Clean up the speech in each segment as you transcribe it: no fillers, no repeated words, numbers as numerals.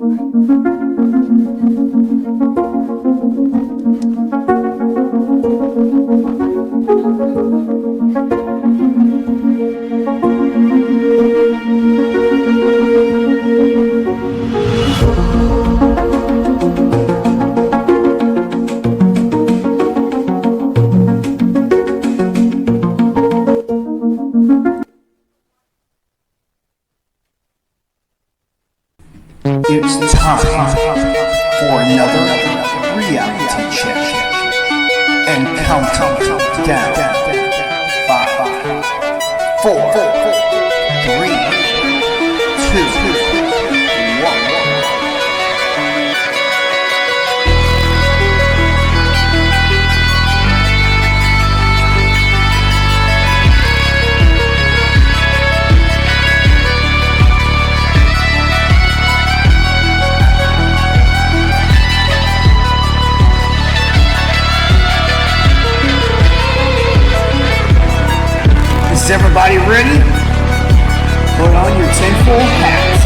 It's time for another reality check. And counting down. 5, 4, 3, 2, 1. Is everybody ready? Put on your tinfoil hats,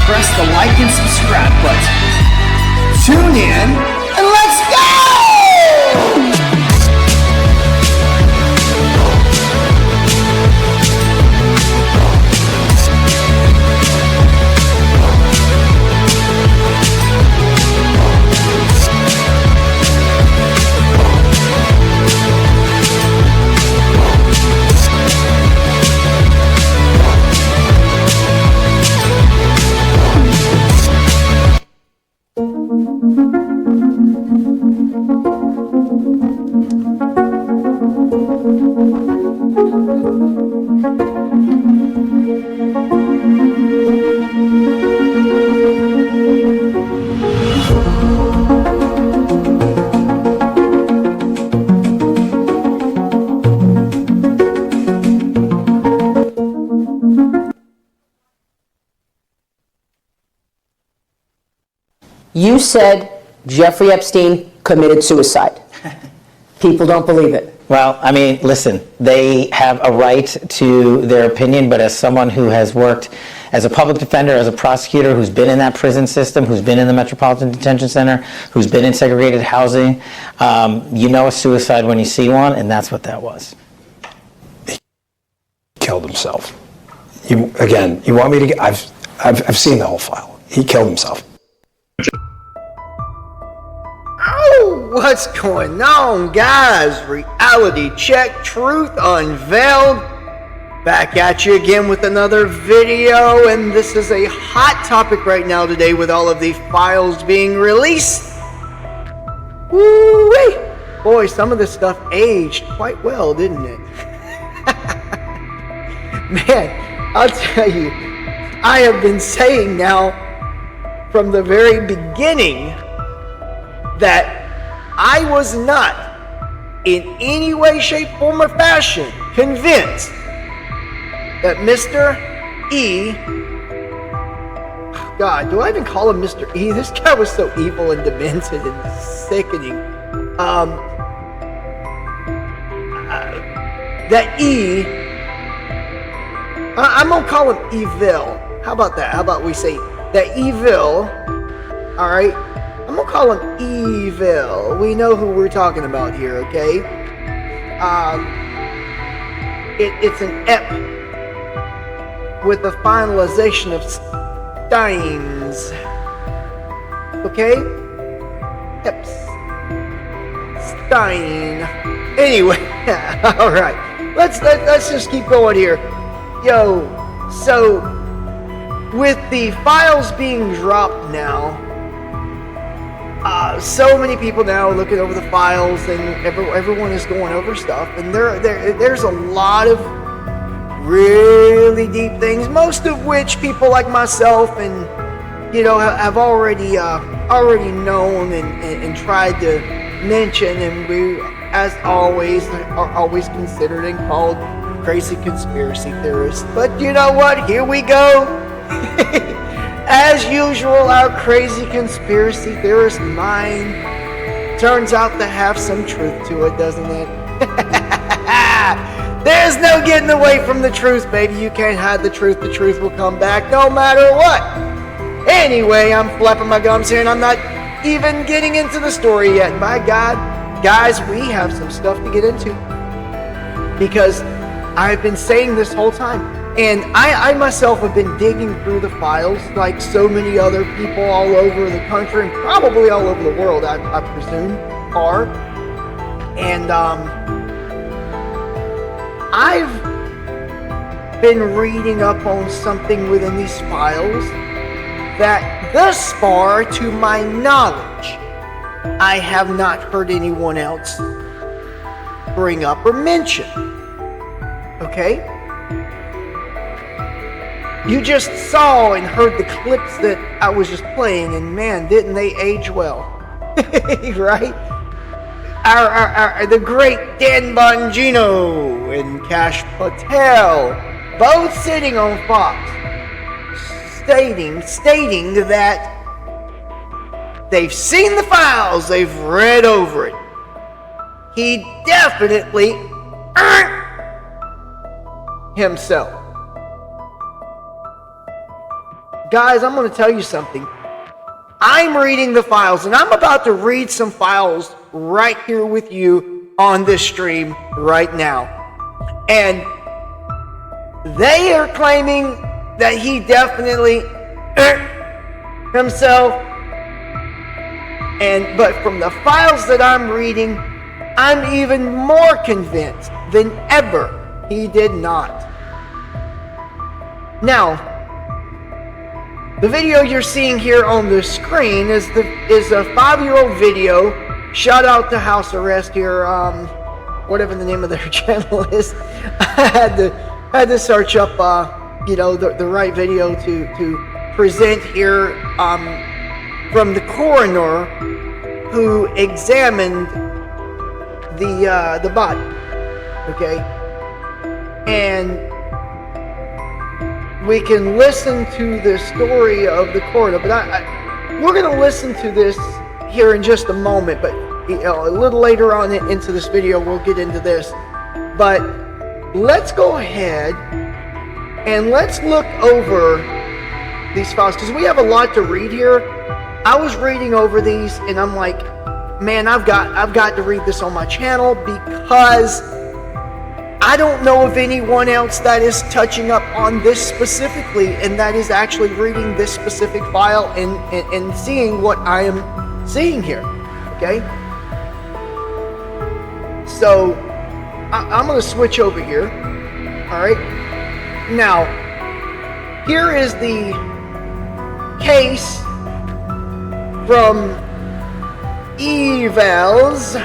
press the like and subscribe buttons, tune in, and let's go! You said Jeffrey Epstein committed suicide. People don't believe it. Well, I mean, listen, they have a right to their opinion, but as someone who has worked as a public defender, as a prosecutor, who's been in that prison system, who's been in the Metropolitan Detention Center, who's been in segregated housing, you know a suicide when you see one, and that's what that was. He killed himself. You want me to get, I've seen the whole file. He killed himself. Oh, what's going on, guys? Reality check, truth unveiled. Back at you again with another video, and this is a hot topic right now today with all of the files being released. Woo-wee! Boy, some of this stuff aged quite well, didn't it? Man, I'll tell you, I have been saying now from the very beginning that I was not in any way, shape, form, or fashion convinced that Mr. E, God, do I even call him Mr. E? This guy was so evil and demented and sickening. That E, I'm gonna call him evil. How about that? How about we say that evil, all right? I'm gonna call him evil. We know who we're talking about here, okay? It's an ep with the finalization of steins. Okay? Epstein. Anyway, all right. Let's just keep going here. Yo, so with the files being dropped now, so many people now are looking over the files, and everyone is going over stuff, and there's a lot of really deep things, most of which people like myself and have already known and tried to mention, and we, as always, are always considered and called crazy conspiracy theorists. But you know what? Here we go. As usual, our crazy conspiracy theorist mind turns out to have some truth to it, doesn't it? There's no getting away from the truth, baby. You can't hide the truth. The truth will come back no matter what. Anyway, I'm flapping my gums here and I'm not even getting into the story yet. My God, guys, we have some stuff to get into. Because I've been saying this whole time. And I myself have been digging through the files like so many other people all over the country and probably all over the world, I presume, are. And I've been reading up on something within these files that thus far, to my knowledge, I have not heard anyone else bring up or mention. Okay? You just saw and heard the clips that I was just playing, and man, didn't they age well. Right? The great Dan Bongino and Kash Patel, both sitting on Fox, stating that they've seen the files, they've read over it. He definitely earned himself. Guys, I'm going to tell you something. I'm reading the files, and I'm about to read some files right here with you on this stream right now. And they are claiming that he definitely earned himself. But from the files that I'm reading, I'm even more convinced than ever he did not. Now, the video you're seeing here on the screen is a 5-year-old video. Shout out to House Arrest here, whatever the name of their channel is. I had to search up, the right video to present here from the coroner who examined the body. Okay, and we can listen to the story of the coroner, but we're going to listen to this here in just a moment, but a little later on into this video we'll get into this. But let's go ahead and let's look over these files, because we have a lot to read here. I was reading over these and I'm like, man, I've got to read this on my channel, because I don't know of anyone else that is touching up on this specifically, and that is actually reading this specific file and seeing what I am seeing here. Okay? So, I'm going to switch over here. Alright? Now, here is the case from evals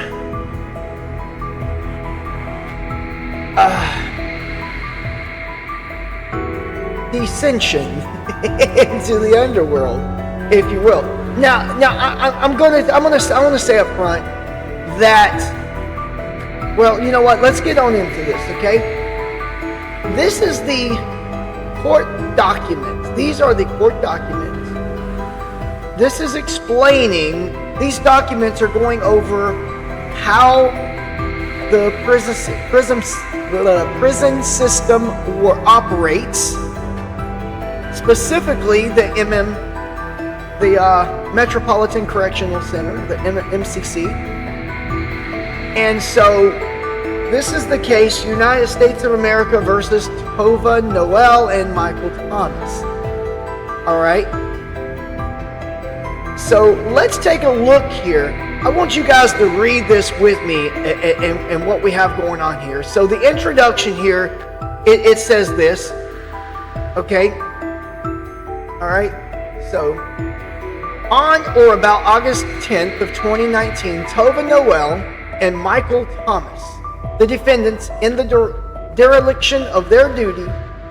descension into the underworld, if you will. Now I'm gonna say up front that, well, you know what? Let's get on into this, okay? This is the court documents. These are the court documents. This is explaining. These documents are going over how the prison system operates, specifically the Metropolitan Correctional Center, the MCC. And so this is the case, United States of America versus Tova Noel and Michael Thomas. All right. So let's take a look here. I want you guys to read this with me and what we have going on here. So the introduction here, it says this, okay? All right, so on or about August 10th of 2019, Tova Noel and Michael Thomas, the defendants in the dereliction of their duty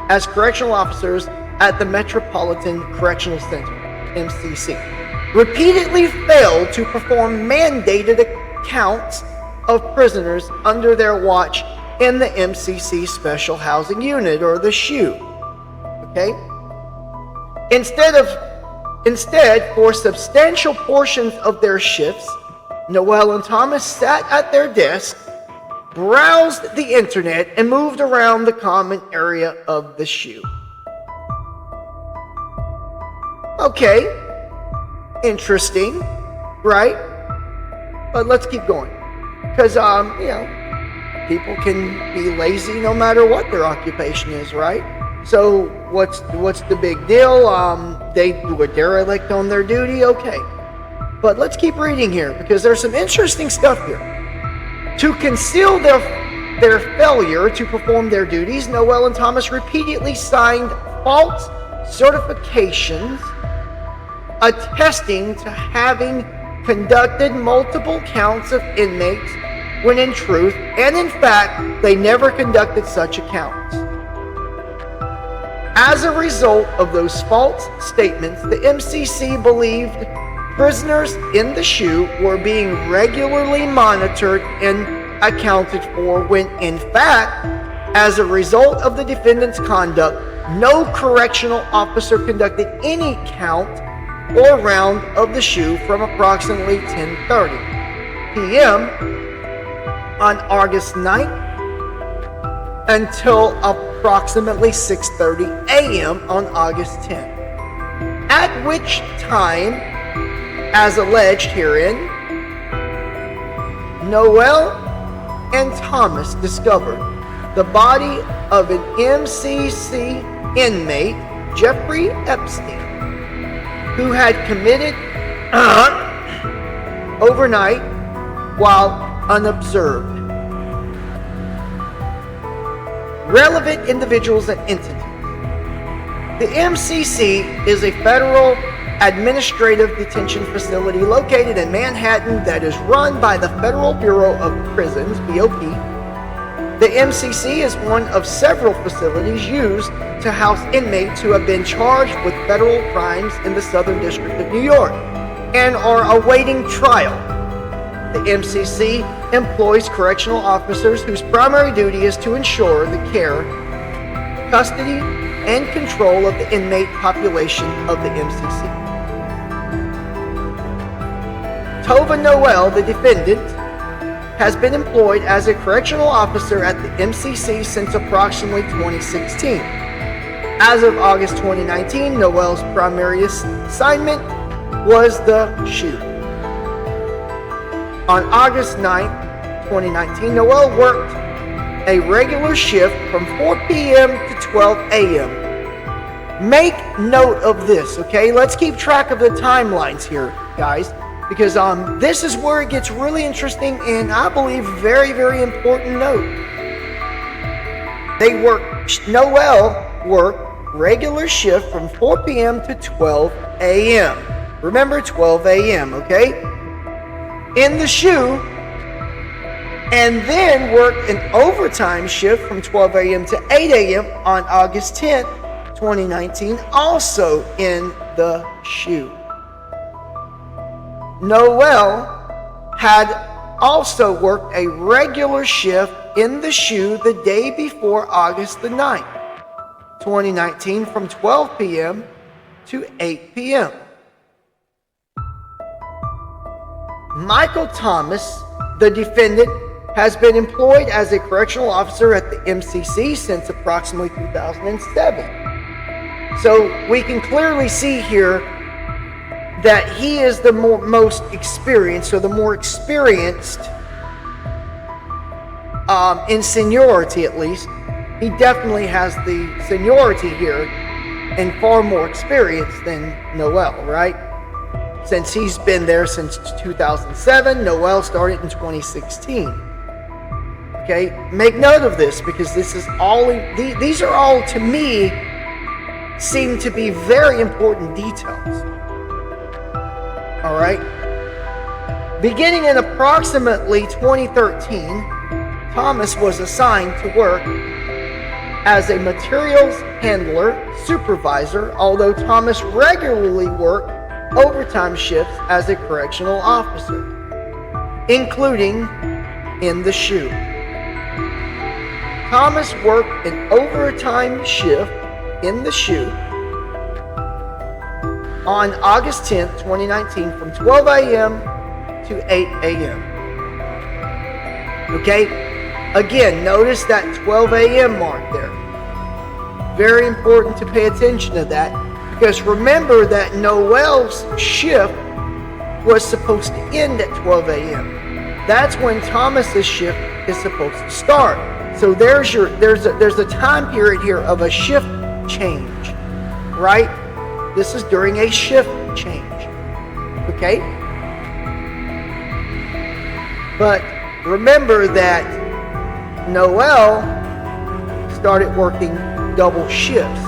as correctional officers at the Metropolitan Correctional Center, MCC, repeatedly failed to perform mandated accounts of prisoners under their watch in the MCC Special Housing Unit, or the SHU. Okay? Instead, for substantial portions of their shifts, Noel and Thomas sat at their desks, browsed the internet, and moved around the common area of the SHU. Okay, interesting, right? But let's keep going. Because, people can be lazy no matter what their occupation is, right? So what's the big deal? They were derelict on their duty, okay. But let's keep reading here because there's some interesting stuff here. To conceal their failure to perform their duties, Noel and Thomas repeatedly signed false certifications attesting to having conducted multiple counts of inmates when in truth and in fact they never conducted such accounts. As a result of those false statements, the MCC believed prisoners in the SHU were being regularly monitored and accounted for when in fact, as a result of the defendant's conduct, no correctional officer conducted any count or round of the SHU from approximately 10:30 p.m. on August 9th until approximately 6:30 a.m. on August 10th, at which time, as alleged herein, Noel and Thomas discovered the body of an MCC inmate, Jeffrey Epstein, who had committed overnight while unobserved. Relevant individuals and entities. The MCC is a federal administrative detention facility located in Manhattan that is run by the Federal Bureau of Prisons, BOP. The MCC is one of several facilities used to house inmates who have been charged with federal crimes in the Southern District of New York and are awaiting trial. The MCC employs correctional officers whose primary duty is to ensure the care, custody, and control of the inmate population of the MCC. Tova Noel, the defendant, has been employed as a correctional officer at the MCC since approximately 2016. As of August 2019, Noel's primary assignment was the SHU. On August 9th, 2019, Noel worked a regular shift from 4 p.m. to 12 a.m. Make note of this, okay? Let's keep track of the timelines here, guys, because this is where it gets really interesting and I believe very, very important note. Noel worked regular shift from 4 p.m. to 12 a.m. Remember, 12 a.m., okay? In the SHU, and then worked an overtime shift from 12 a.m. to 8 a.m. on August 10th, 2019, also in the SHU. Noel had also worked a regular shift in the SHU the day before August the 9th, 2019, from 12 p.m. to 8 p.m. Michael Thomas, the defendant, has been employed as a correctional officer at the MCC since approximately 2007. So we can clearly see here that he is the most experienced, or the more experienced in seniority at least. He definitely has the seniority here and far more experience than Noel, right? Since he's been there since 2007, Noel started in 2016. Okay, make note of this because this is all, these are all to me seem to be very important details. All right. Beginning in approximately 2013, Thomas was assigned to work as a materials handler supervisor, although Thomas regularly worked overtime shifts as a correctional officer, including in the SHU. Thomas worked an overtime shift in the SHU on August 10th, 2019 from 12 a.m. to 8 a.m. Okay? Again, notice that 12 a.m. mark there. Very important to pay attention to that Because remember that Noel's shift was supposed to end at 12 a.m. That's when Thomas's shift is supposed to start. So there's a time period here of a shift change, right? This is during a shift change, okay? But remember that Noel started working double shifts.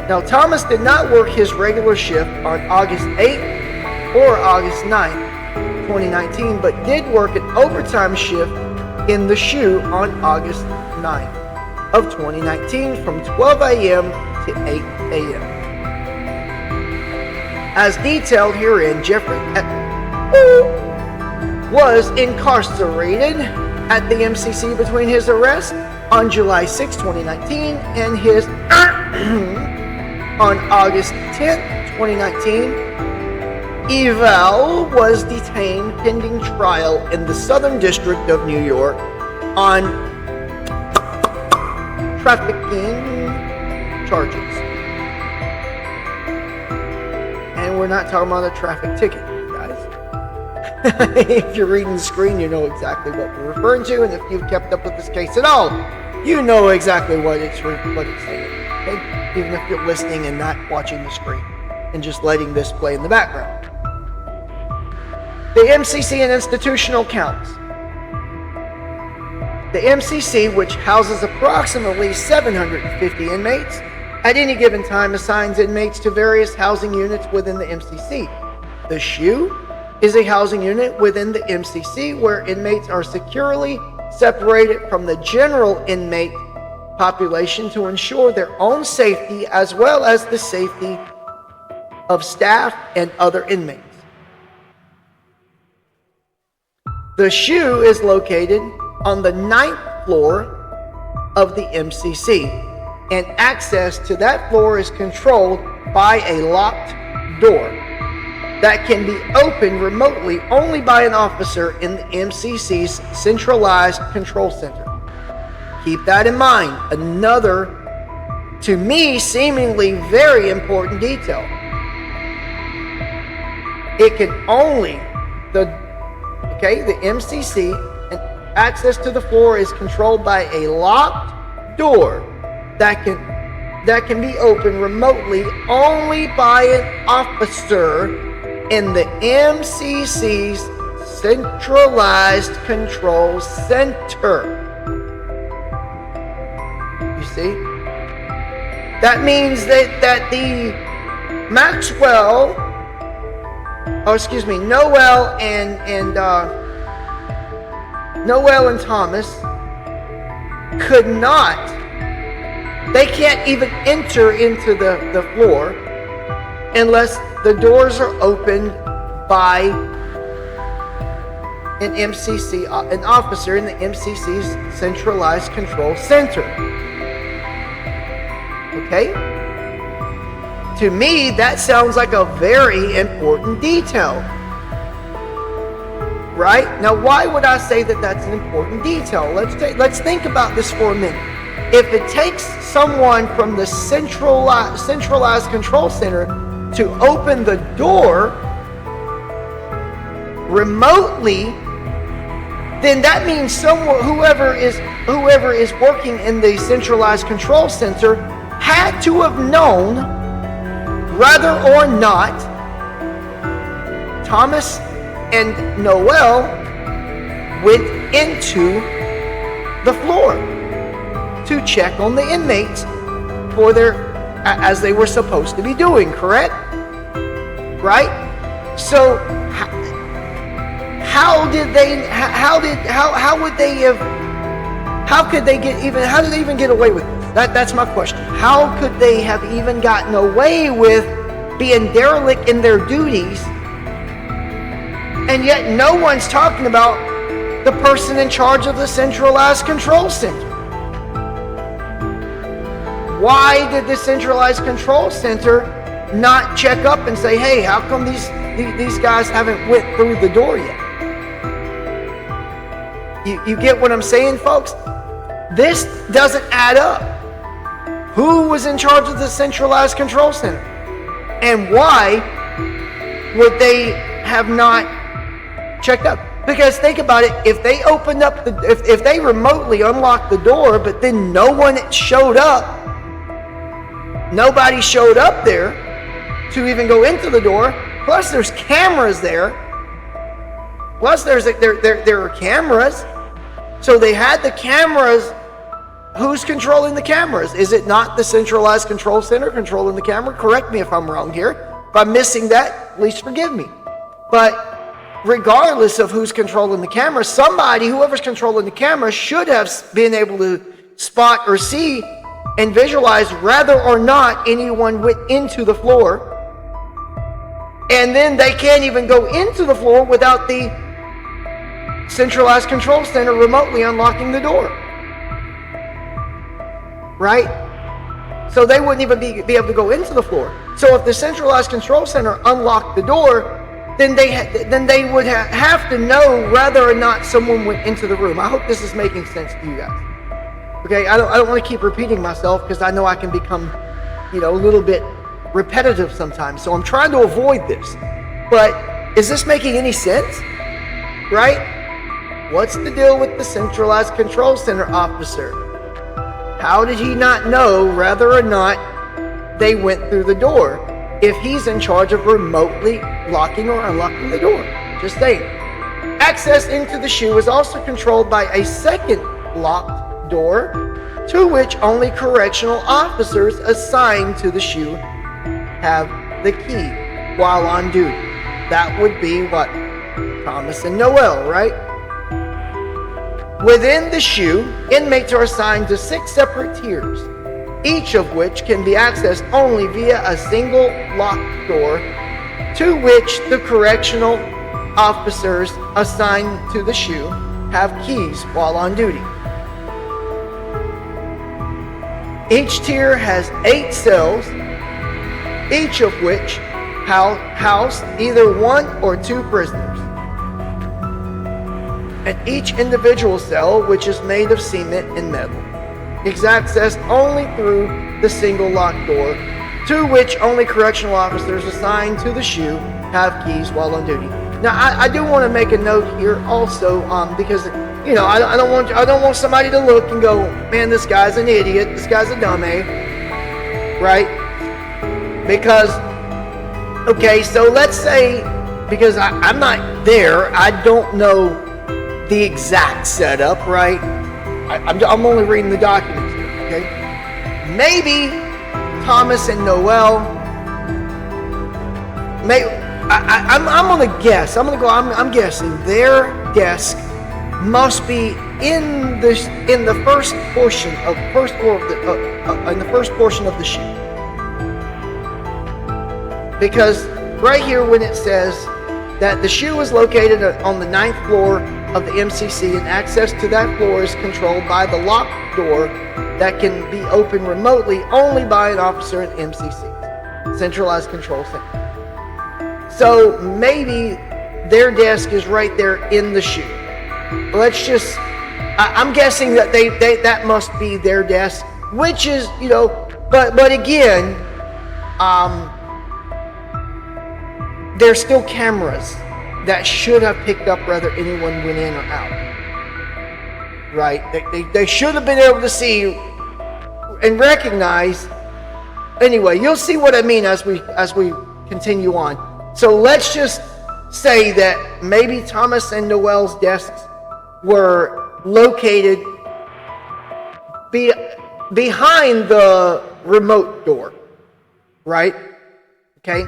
Now, Thomas did not work his regular shift on August 8th or August 9th, 2019, but did work an overtime shift in the shoe on August 9th of 2019 from 12 a.m. to 8 a.m. As detailed herein, Jeffrey was incarcerated at the MCC between his arrest on July 6, 2019 and his on August 10th, 2019, Eval was detained pending trial in the Southern District of New York on trafficking charges. And we're not talking about a traffic ticket, guys. If you're reading the screen, you know exactly what we're referring to, and if you've kept up with this case at all, you know exactly what it's saying. Okay? Even if you're listening and not watching the screen and just letting this play in the background. The MCC and institutional counts. The MCC, which houses approximately 750 inmates, at any given time assigns inmates to various housing units within the MCC. The SHU is a housing unit within the MCC where inmates are securely separated from the general inmate population to ensure their own safety as well as the safety of staff and other inmates. The SHU is located on the 9th floor of the MCC, and access to that floor is controlled by a locked door that can be opened remotely only by an officer in the MCC's centralized control center. Keep that in mind. Another, to me, seemingly very important detail. It can only, the MCC, and access to the floor is controlled by a locked door that can be opened remotely only by an officer in the MCC's centralized control center. You see? That means that the Noel and Thomas could not, they can't even enter into the floor unless the doors are opened by an officer in the MCC's centralized control center. Okay? To me, that sounds like a very important detail. Right? Now, why would I say that that's an important detail? Let's think about this for a minute. If it takes someone from the centralized control center to open the door remotely, then that means whoever is working in the centralized control center had to have known, whether or not Thomas and Noel went into the floor to check on the inmates for as they were supposed to be doing, correct? Right? So how did they even get away with this? That's my question. How could they have even gotten away with being derelict in their duties, and yet no one's talking about the person in charge of the centralized control center? Why did the centralized control center not check up and say, hey, how come these guys haven't went through the door yet? You get what I'm saying, folks? This doesn't add up. who was in charge of the centralized control center? And why would they have not checked up? Because think about it, if they opened up if they remotely unlocked the door, but then no one showed up, nobody showed up there to even go into the door, plus there's cameras there, plus there are cameras, so they had the cameras. Who's controlling the cameras? Is it not the centralized control center controlling the camera? Correct me if I'm wrong here. If I'm missing that, please forgive me. But regardless of who's controlling the camera, somebody, whoever's controlling the camera, should have been able to spot or see and visualize whether or not anyone went into the floor. And then they can't even go into the floor without the centralized control center remotely unlocking the door. Right? So they wouldn't even be able to go into the floor. So if the centralized control center unlocked the door, then they would have to know whether or not someone went into the room. I hope this is making sense to you guys. Okay, I don't want to keep repeating myself because I know I can become, a little bit repetitive sometimes. So I'm trying to avoid this. But is this making any sense? Right? What's the deal with the centralized control center officer? How did he not know whether or not they went through the door if he's in charge of remotely locking or unlocking the door? Just saying. Access into the shoe is also controlled by a second locked door to which only correctional officers assigned to the shoe have the key while on duty. That would be what? Thomas and Noel, right? Within the shoe, inmates are assigned to 6 separate tiers, each of which can be accessed only via a single locked door to which the correctional officers assigned to the shoe have keys while on duty. Each tier has 8 cells, each of which house either 1 or 2 prisoners. And each individual cell, which is made of cement and metal, is accessed only through the single locked door, to which only correctional officers assigned to the shoe have keys while on duty. Now, I do want to make a note here also, because I don't want somebody to look and go, man, this guy's an idiot, this guy's a dummy, right? Because, okay, so let's say, because I'm not there, I don't know the exact setup, right? I'm only reading the documents here, okay? Maybe Thomas and Noel, I'm gonna guess, I'm guessing their desk must be in the first portion of the shoe. Because right here when it says that the shoe is located on the 9th floor of the MCC, and access to that floor is controlled by the locked door that can be opened remotely only by an officer in MCC, Centralized Control Center. So maybe their desk is right there in the shoe. I'm guessing that that must be their desk, which is, but again, there's still cameras that should have picked up whether anyone went in or out, right? They should have been able to see and recognize. Anyway, you'll see what I mean as we continue on. So let's just say that maybe Thomas and Noel's desks were located behind the remote door, right? Okay.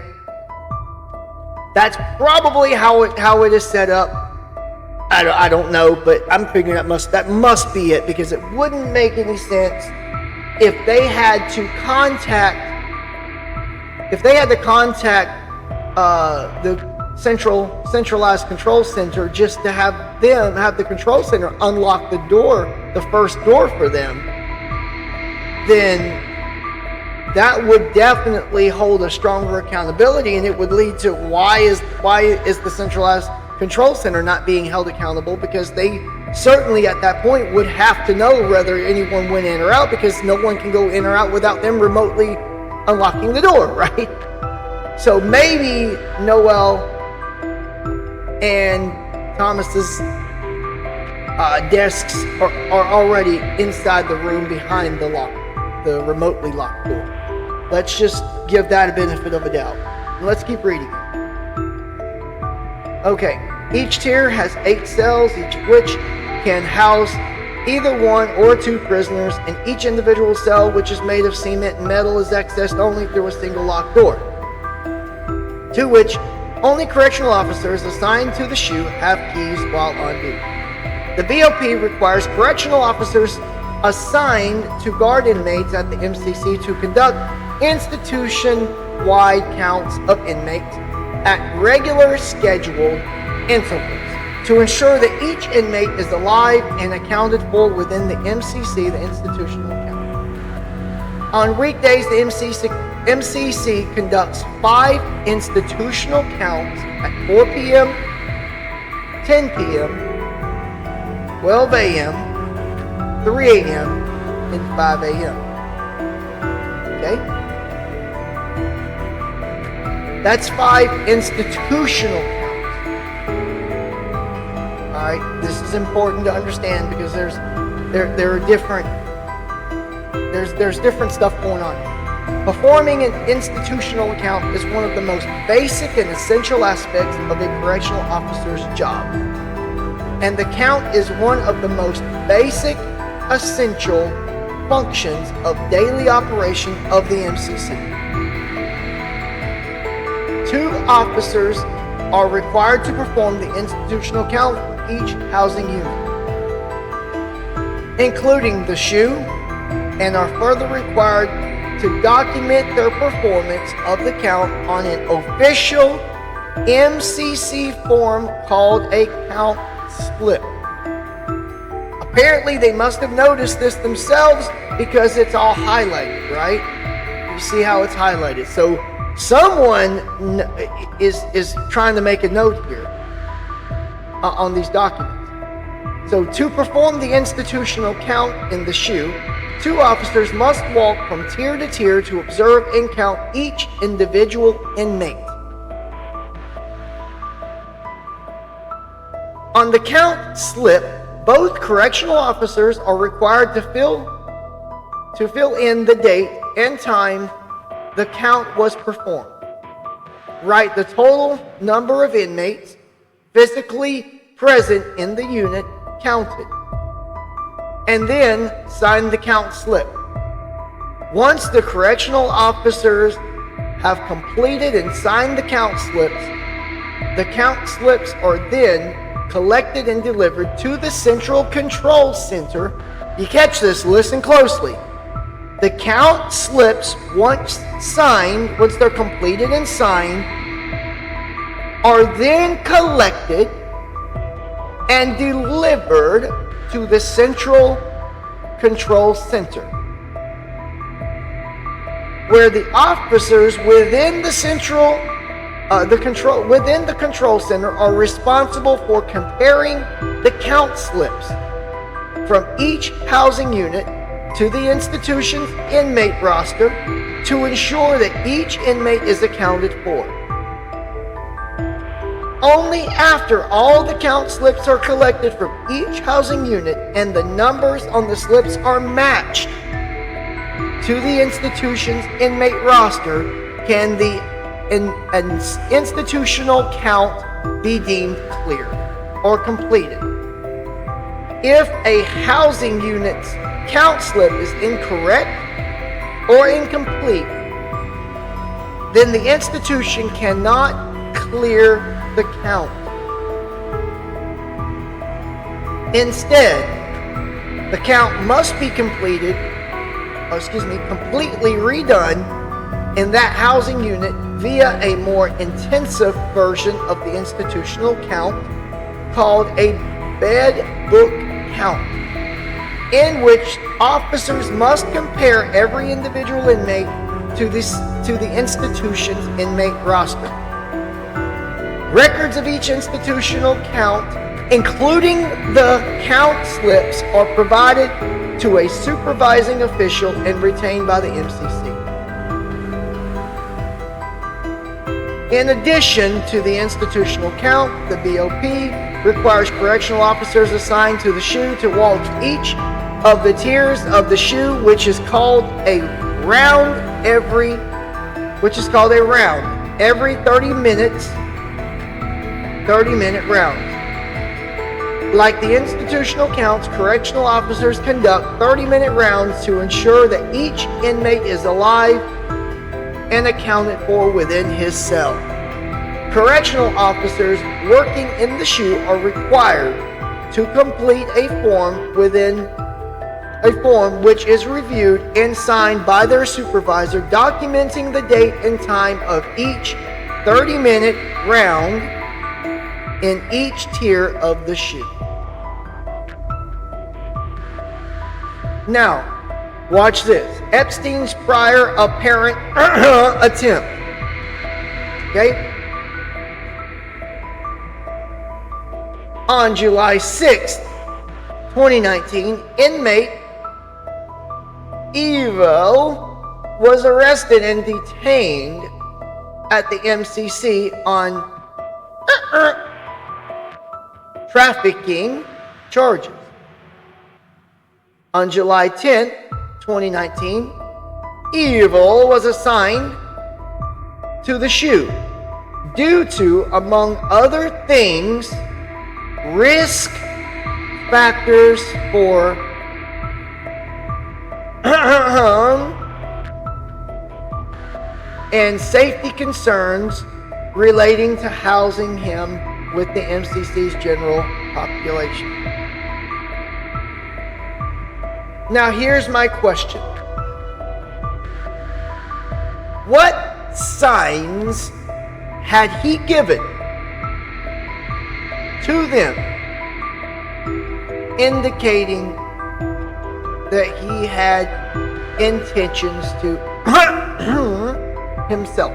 That's probably how it is set up. I don't know, but I'm figuring that must be it, because it wouldn't make any sense if they had to contact the centralized control center just to have the control center unlock the first door for them. Then that would definitely hold a stronger accountability, and it would lead to why is the centralized control center not being held accountable, because they certainly at that point would have to know whether anyone went in or out, because no one can go in or out without them remotely unlocking the door, right? So maybe Noel and Thomas's desks are already inside the room behind the remotely locked door. Let's just give that a benefit of a doubt. And let's keep reading. Okay, each tier has 8 cells, each of which can house either 1 or 2 prisoners, and each individual cell, which is made of cement and metal, is accessed only through a single locked door, to which only correctional officers assigned to the SHU have keys while on duty. The BOP requires correctional officers assigned to guard inmates at the MCC to conduct institution-wide counts of inmates at regular scheduled intervals to ensure that each inmate is alive and accounted for within the MCC, the institutional count. On weekdays, the MCC conducts 5 institutional counts at 4 p.m., 10 p.m., 12 a.m., 3 a.m., and 5 a.m. Okay? That's 5 institutional counts. Alright, this is important to understand because there are different there's different stuff going on. Performing an institutional account is one of the most basic and essential aspects of a correctional officer's job. And the count is one of the most basic, essential functions of daily operation of the MCC. 2 officers are required to perform the institutional count for each housing unit, including the SHU, and are further required to document their performance of the count on an official MCC form called a count slip. Apparently, they must have noticed this themselves because it's all highlighted, right? You see how it's highlighted. So someone is trying to make a note here on these documents. So to perform the institutional count in the SHU, 2 officers must walk from tier to tier to observe and count each individual inmate. On the count slip, both correctional officers are required to fill in the date and time the count was performed. Write the total number of inmates physically present in the unit counted, and then sign the count slip. Once the correctional officers have completed and signed the count slips are then collected and delivered to the Central Control Center. You catch this, listen closely. The count slips, once they're completed and signed, are then collected and delivered to the Central Control Center, where the officers within the control center are responsible for comparing the count slips from each housing unit to the institution's inmate roster to ensure that each inmate is accounted for. Only after all the count slips are collected from each housing unit and the numbers on the slips are matched to the institution's inmate roster can the institutional count be deemed clear or completed. If a housing unit's count slip is incorrect or incomplete, then the institution cannot clear the count. Instead, the count must be completely redone in that housing unit via a more intensive version of the institutional count called a bed book count, in which officers must compare every individual inmate to the institution's inmate roster. Records of each institutional count including the count slips, are provided to a supervising official and retained by the MCC. In addition to the institutional count, the BOP requires correctional officers assigned to the SHU to walk each of the tiers of the SHU, which is called a round every 30 minutes, 30-minute rounds. Like the institutional counts, correctional officers conduct 30-minute rounds to ensure that each inmate is alive and accounted for within his cell. Correctional officers working in the SHU are required to complete a form which is reviewed and signed by their supervisor, documenting the date and time of each 30-minute round in each tier of the SHU. Now, watch this. Epstein's prior apparent attempt. Okay? On July 6th, 2019, inmate Evo was arrested and detained at the MCC on trafficking charges. On July 10th, 2019, Evil was assigned to the SHU due to, among other things, risk factors for and safety concerns relating to housing him with the MCC's general population. Now here's my question. What signs had he given to them indicating that he had intentions to himself?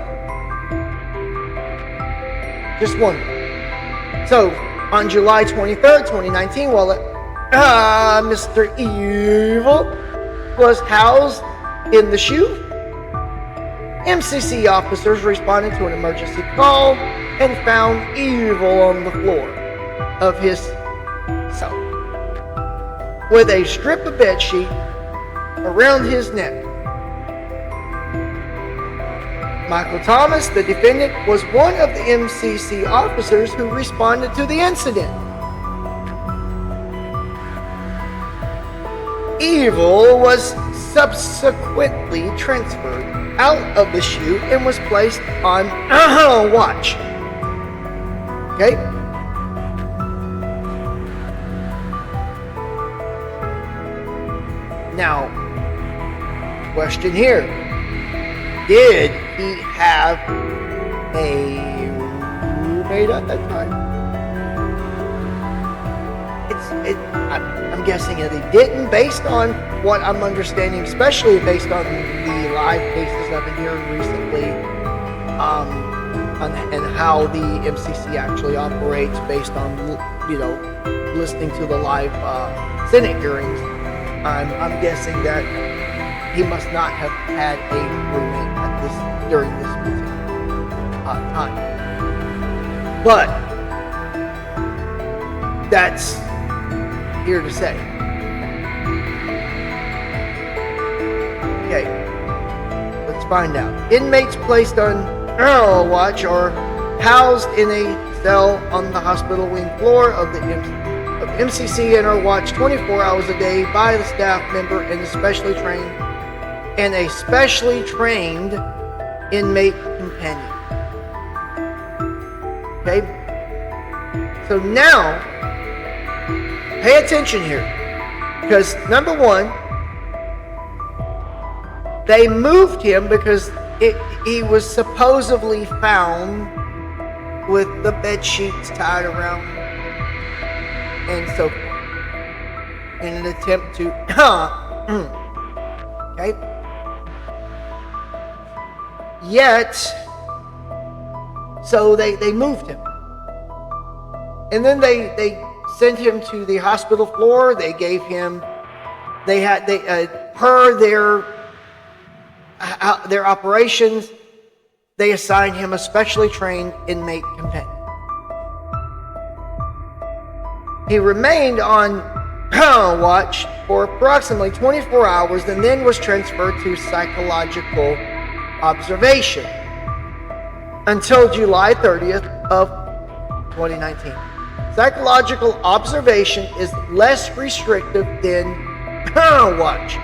Just wondering. So, on July 23rd, 2019, while Mr. Evil was housed in the SHU, MCC officers responded to an emergency call and found Evil on the floor of his cell with a strip of bedsheet around his neck. Michael Thomas, the defendant, was one of the MCC officers who responded to the incident. Evil was subsequently transferred out of the SHU and was placed on watch. Okay? Now, question here. Did he have a roommate at that time? I'm guessing that he didn't, based on what I'm understanding, especially based on the live cases I've been hearing recently, and how the MCC actually operates based on, listening to the live Senate hearings. I'm guessing that he must not have had a roommate during this particular time. But that's here to say. Okay, let's find out. Inmates placed on watch are housed in a cell on the hospital wing floor of the MCC and are watched 24 hours a day by the staff member and a specially trained inmate companion. Okay? So now, pay attention here. Because number one, they moved him because he was supposedly found with the bed sheets tied around and so forth in an attempt to okay. Yet, so they moved him. And then they sent him to the hospital floor. They gave him, per their operations, they assigned him a specially trained inmate companion. He remained on watch for approximately 24 hours and then was transferred to psychological observation until July 30th of 2019. Psychological observation is less restrictive than watch.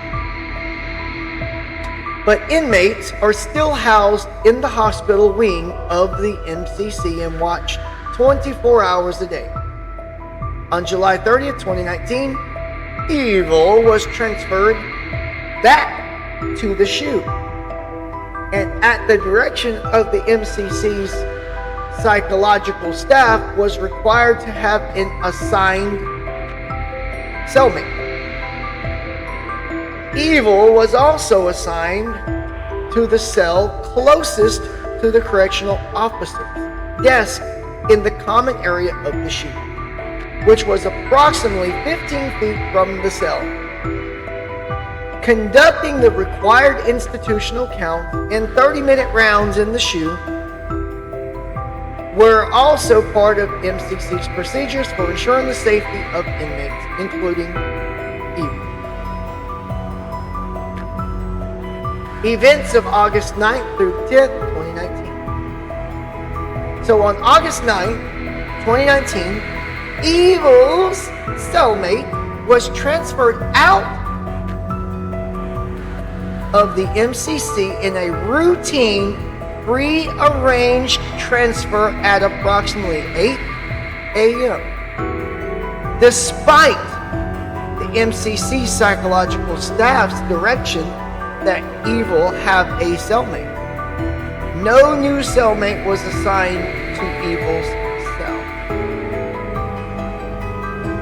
But inmates are still housed in the hospital wing of the MCC and watched 24 hours a day. On July 30th, 2019, Evil was transferred back to the SHU. And at the direction of the MCC's psychological staff, was required to have an assigned cellmate. Evil was also assigned to the cell closest to the correctional officer's desk in the common area of the SHU, which was approximately 15 feet from the cell. Conducting the required institutional count and 30-minute rounds in the SHU were also part of MCC's procedures for ensuring the safety of inmates, including Evil. Events of August 9th through 10th, 2019. So on August 9th, 2019, Evil's cellmate was transferred out of the MCC in a routine pre-arranged transfer at approximately 8 a.m. Despite the MCC psychological staff's direction that Evil have a cellmate, no new cellmate was assigned to Evil's cell.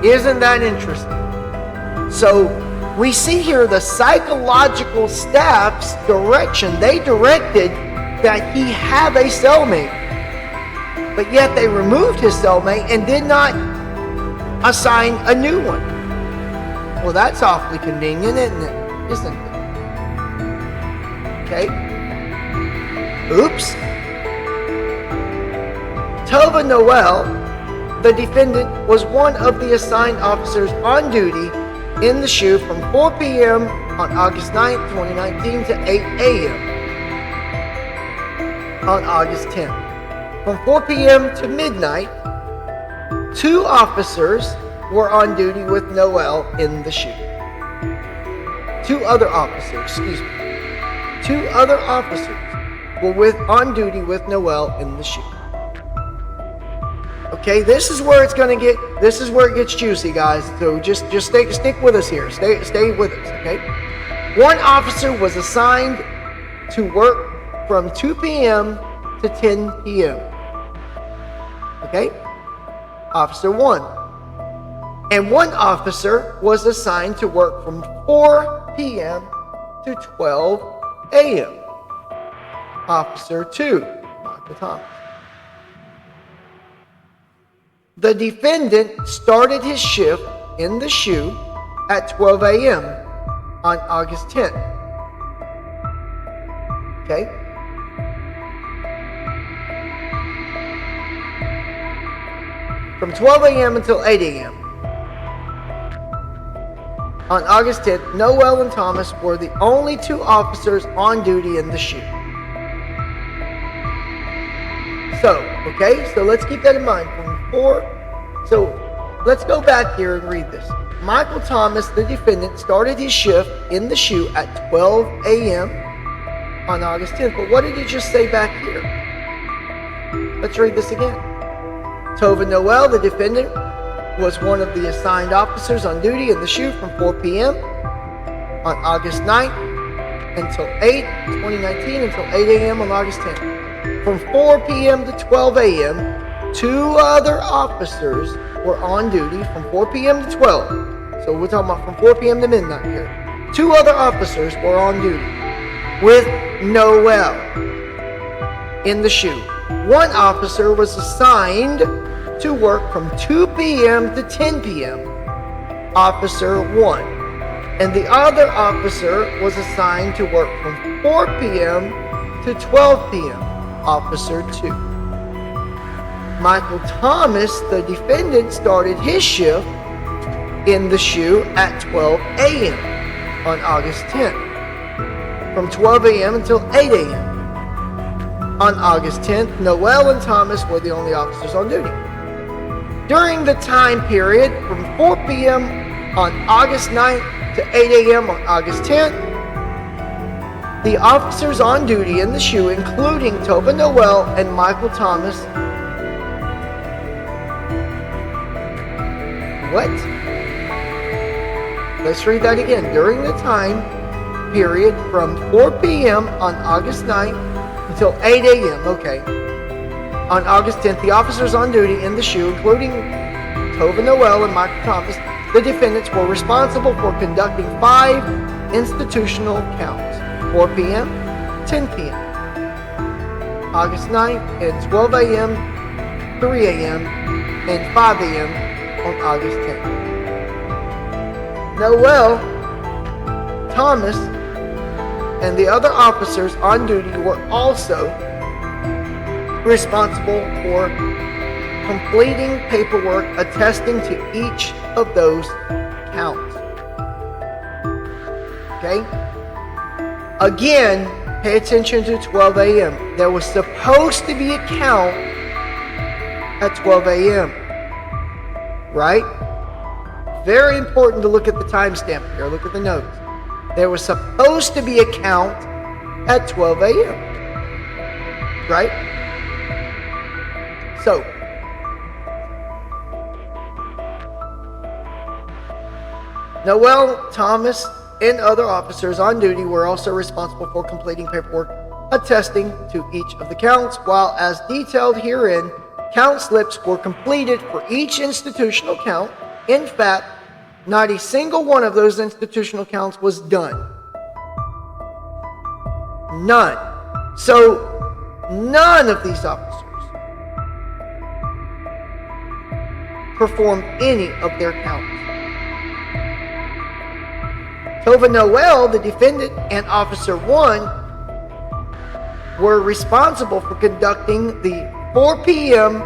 Isn't that interesting? So we see here the psychological staff's direction. They directed that he have a cellmate, but yet they removed his cellmate and did not assign a new one. Well, that's awfully convenient, isn't it? Okay. Oops. Tova Noel, the defendant, was one of the assigned officers on duty in the SHU from 4 p.m. on August 9th, 2019 to 8 a.m. on August 10th. From 4 p.m. to midnight, 2 officers were on duty with Noel in the SHU. 2 other officers were on duty with Noel in the SHU. Okay, this is where it gets juicy, guys. So just stick with us here. Stay with us, okay? 1 officer was assigned to work from 2 p.m. to 10 p.m. Okay? Officer 1. And 1 officer was assigned to work from 4 p.m. to 12 a.m. Officer 2, Michael Thomas. The defendant started his shift in the SHU at 12 a.m. on August 10th. Okay? From 12 a.m. until 8 a.m. On August 10th, Noel and Thomas were the only 2 officers on duty in the SHU. So let's keep that in mind. So let's go back here and read this. Michael Thomas, the defendant, started his shift in the SHU at 12 a.m. on August 10th. But what did he just say back here? Let's read this again. Tova Noel, the defendant, was one of the assigned officers on duty in the SHU from 4 p.m. on August 9th until 2019 until 8 a.m. on August 10th. From 4 p.m. to 12 a.m., 2 other officers were on duty from 4 p.m. to 12. So we're talking about from 4 p.m. to midnight here. 2 other officers were on duty with Noel in the SHU. 1 officer was assigned to work from 2 p.m. to 10 p.m., Officer 1, and the other officer was assigned to work from 4 p.m. to 12 p.m., Officer 2. Michael Thomas, the defendant, started his shift in the shoe at 12 a.m. on August 10th, from 12 a.m. until 8 a.m. On August 10th, Noel and Thomas were the only officers on duty. During the time period from 4 p.m. on August 9th to 8 a.m. on August 10th, the officers on duty in the shoe, including Tova Noel and Michael Thomas, what? Let's read that again. During the time period from 4 p.m. on August 9th until 8 a.m., okay, on August 10th, the officers on duty in the shoe, including Tova Noel and Michael Thomas, the defendants, were responsible for conducting 5 institutional counts: 4 p.m., 10 p.m., August 9th, and 12 a.m., 3 a.m., and 5 a.m. on August 10th. Noel, Thomas, and the other officers on duty were also responsible for completing paperwork attesting to each of those counts. Okay? Again, pay attention to 12 a.m. There was supposed to be a count at 12 a.m. Right? Very important to look at the timestamp here. Look at the notes. There was supposed to be a count at 12 a.m. Right? So, Noel, Thomas, and other officers on duty were also responsible for completing paperwork attesting to each of the counts, while as detailed herein, count slips were completed for each institutional count. In fact, not a single one of those institutional counts was done. None. So, none of these officers performed any of their counts. Tova Noel, the defendant, and Officer 1 were responsible for conducting the 4 p.m.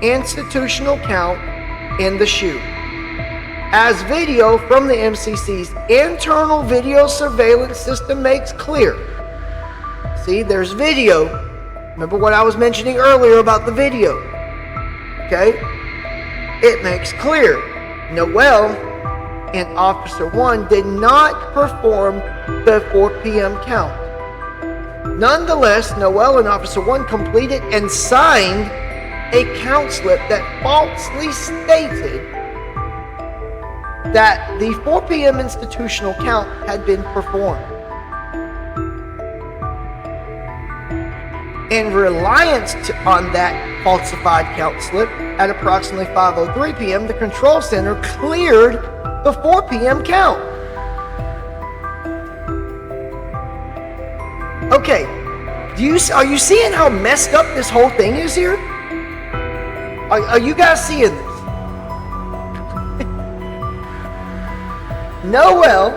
institutional count in the shoe. As video from the MCC's internal video surveillance system makes clear. See, there's video. Remember what I was mentioning earlier about the video. Okay? It makes clear Noel and Officer 1 did not perform the 4 p.m. count. Nonetheless, Noel and Officer 1 completed and signed a count slip that falsely stated that the 4 p.m. institutional count had been performed. In reliance on that falsified count slip, at approximately 5:03 p.m., the control center cleared the 4 p.m. count. Okay, are you seeing how messed up this whole thing is here? Are you guys seeing this? Noel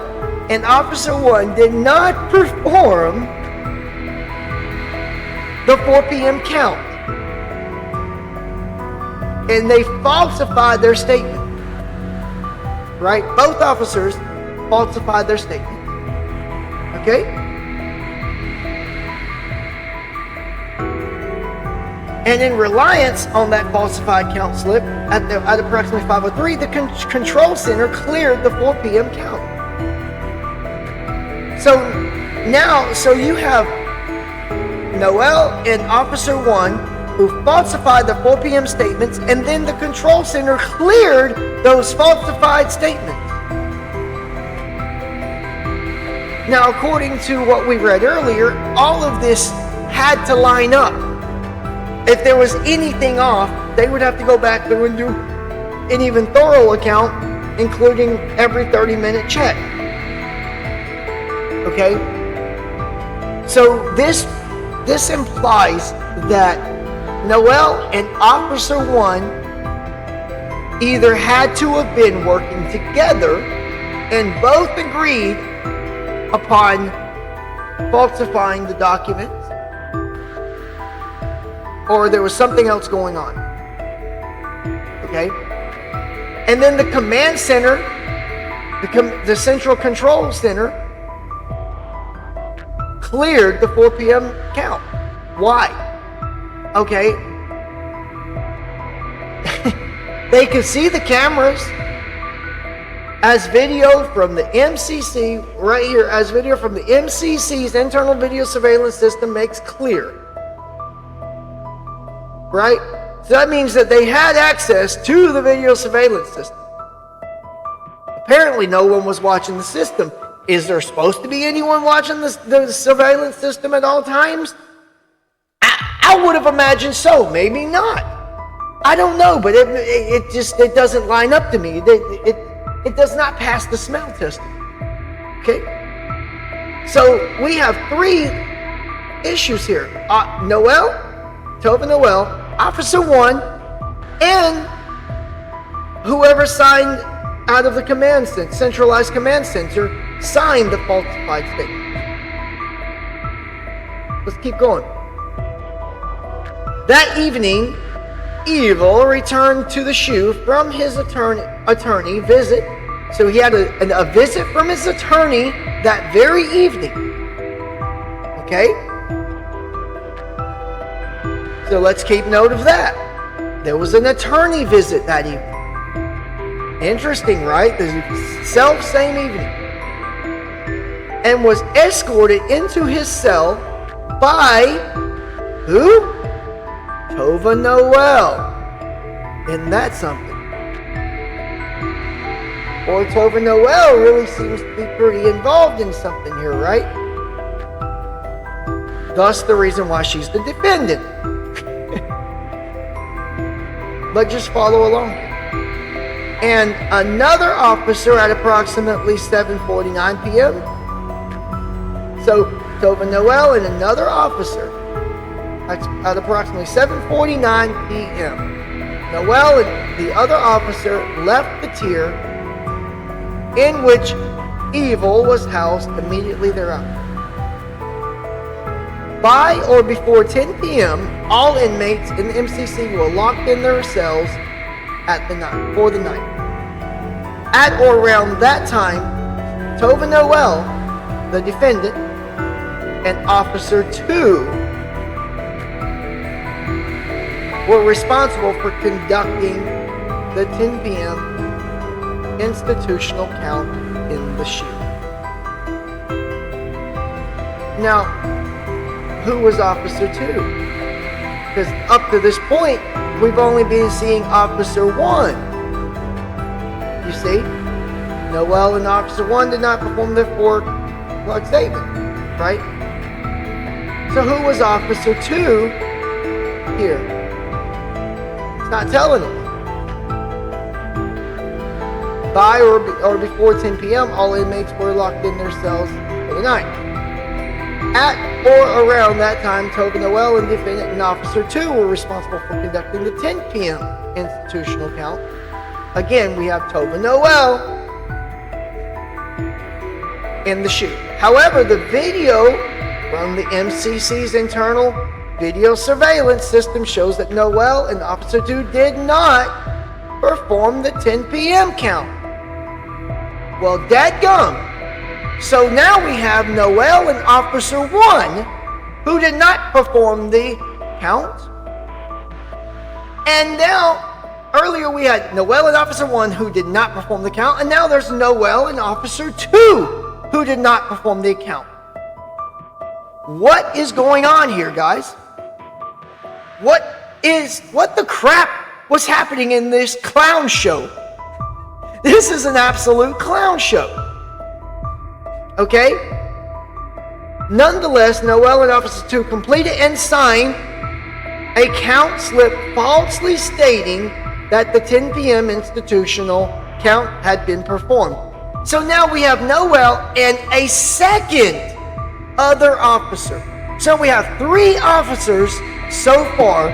and Officer 1 did not perform the 4 p.m. count. And they falsified their statement. Right? Both officers falsified their statement. Okay? And in reliance on that falsified count slip, at approximately 5:03, the control center cleared the 4 p.m. count. So you have Noel and Officer 1 who falsified the 4 p.m. statements, and then the control center cleared those falsified statements. Now, according to what we read earlier, all of this had to line up. If there was anything off, they would have to go back through and do an even thorough account, including every 30-minute check. Okay? So this implies that Noel and Officer 1 either had to have been working together and both agreed upon falsifying the documents, or there was something else going on. Okay? And then the command center, the central control center, cleared the 4 p.m. count. Why? Okay. They could see the cameras as video from the MCC, right here, as video from the MCC's internal video surveillance system makes clear. Right? So that means that they had access to the video surveillance system. Apparently no one was watching the system. Is there supposed to be anyone watching the surveillance system at all times? I would have imagined so, maybe not. I don't know, but it doesn't line up to me. It does not pass the smell test. Okay? So we have 3 issues here. Tova Noel, Officer 1, and whoever signed out of the command center, centralized command center, signed the falsified statement. Let's keep going. That evening, Evil returned to the shoe from his attorney visit. So he had a visit from his attorney that very evening. Okay? So let's keep note of that. There was an attorney visit that evening. Interesting, right? The same evening. And was escorted into his cell by who? Tova Noel. Isn't that something? Boy, Tova Noel really seems to be pretty involved in something here, right? Thus the reason why she's the defendant. But just follow along. And another officer at approximately 7:49 p.m. So Tova Noel and another officer at approximately 7:49 p.m. Noel and the other officer left the tier in which Evil was housed immediately thereafter. By or before 10 p.m., all inmates in the MCC were locked in their cells for the night. At or around that time, Tova Noel, the defendant, and Officer 2 were responsible for conducting the 10 p.m. institutional count in the shoe. Now, who was Officer 2? Because up to this point, we've only been seeing Officer 1. You see? Noel and Officer 1 did not perform their 4 o'clock statement, right? So who was Officer 2 here? It's not telling us. By or before 10 p.m., all inmates were locked in their cells for the night. At or around that time, Tova Noel and defendant and Officer 2 were responsible for conducting the 10 p.m. institutional count. Again, we have Tova Noel in the shoe. However, the video from the MCC's internal video surveillance system shows that Noel and Officer 2 did not perform the 10 p.m. count. Well, dadgum. So now we have Noel and Officer 1 who did not perform the count. And now, earlier we had Noel and Officer 1 who did not perform the count, and now there's Noel and Officer 2 who did not perform the count. What is going on here, guys? What the crap was happening in this clown show? This is an absolute clown show. Okay? Nonetheless, Noel and Officer 2 completed and signed a count slip falsely stating that the 10 p.m. institutional count had been performed. So now we have Noel and a second other officer. So we have 3 officers so far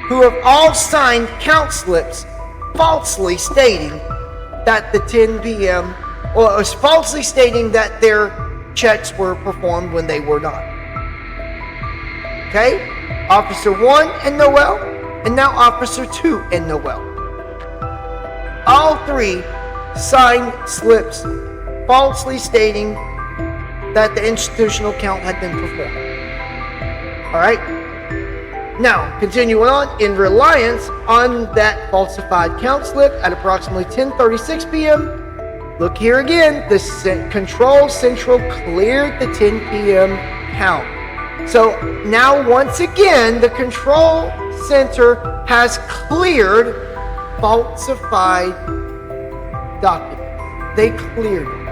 who have all signed count slips falsely stating that the 10 p.m. or was falsely stating that their checks were performed when they were not. Okay? Officer 1 and Noel, and now Officer 2 and Noel. All three signed slips falsely stating that the institutional count had been performed. All right? Now, continuing on, in reliance on that falsified count slip at approximately 10:36 p.m., look here again, the control central cleared the 10 p.m. count. So now, once again, the control center has cleared falsified documents. They cleared it.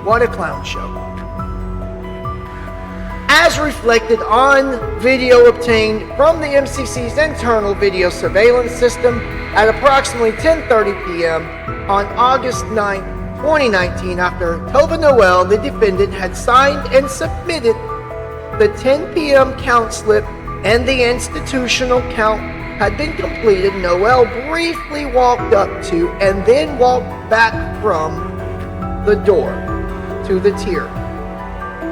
What a clown show. As reflected on video obtained from the MCC's internal video surveillance system at approximately 10:30 p.m. on August 9, 2019, after Tova Noel, the defendant, had signed and submitted the 10 p.m. count slip and the institutional count had been completed, Noel briefly walked up to and then walked back from the door to the tier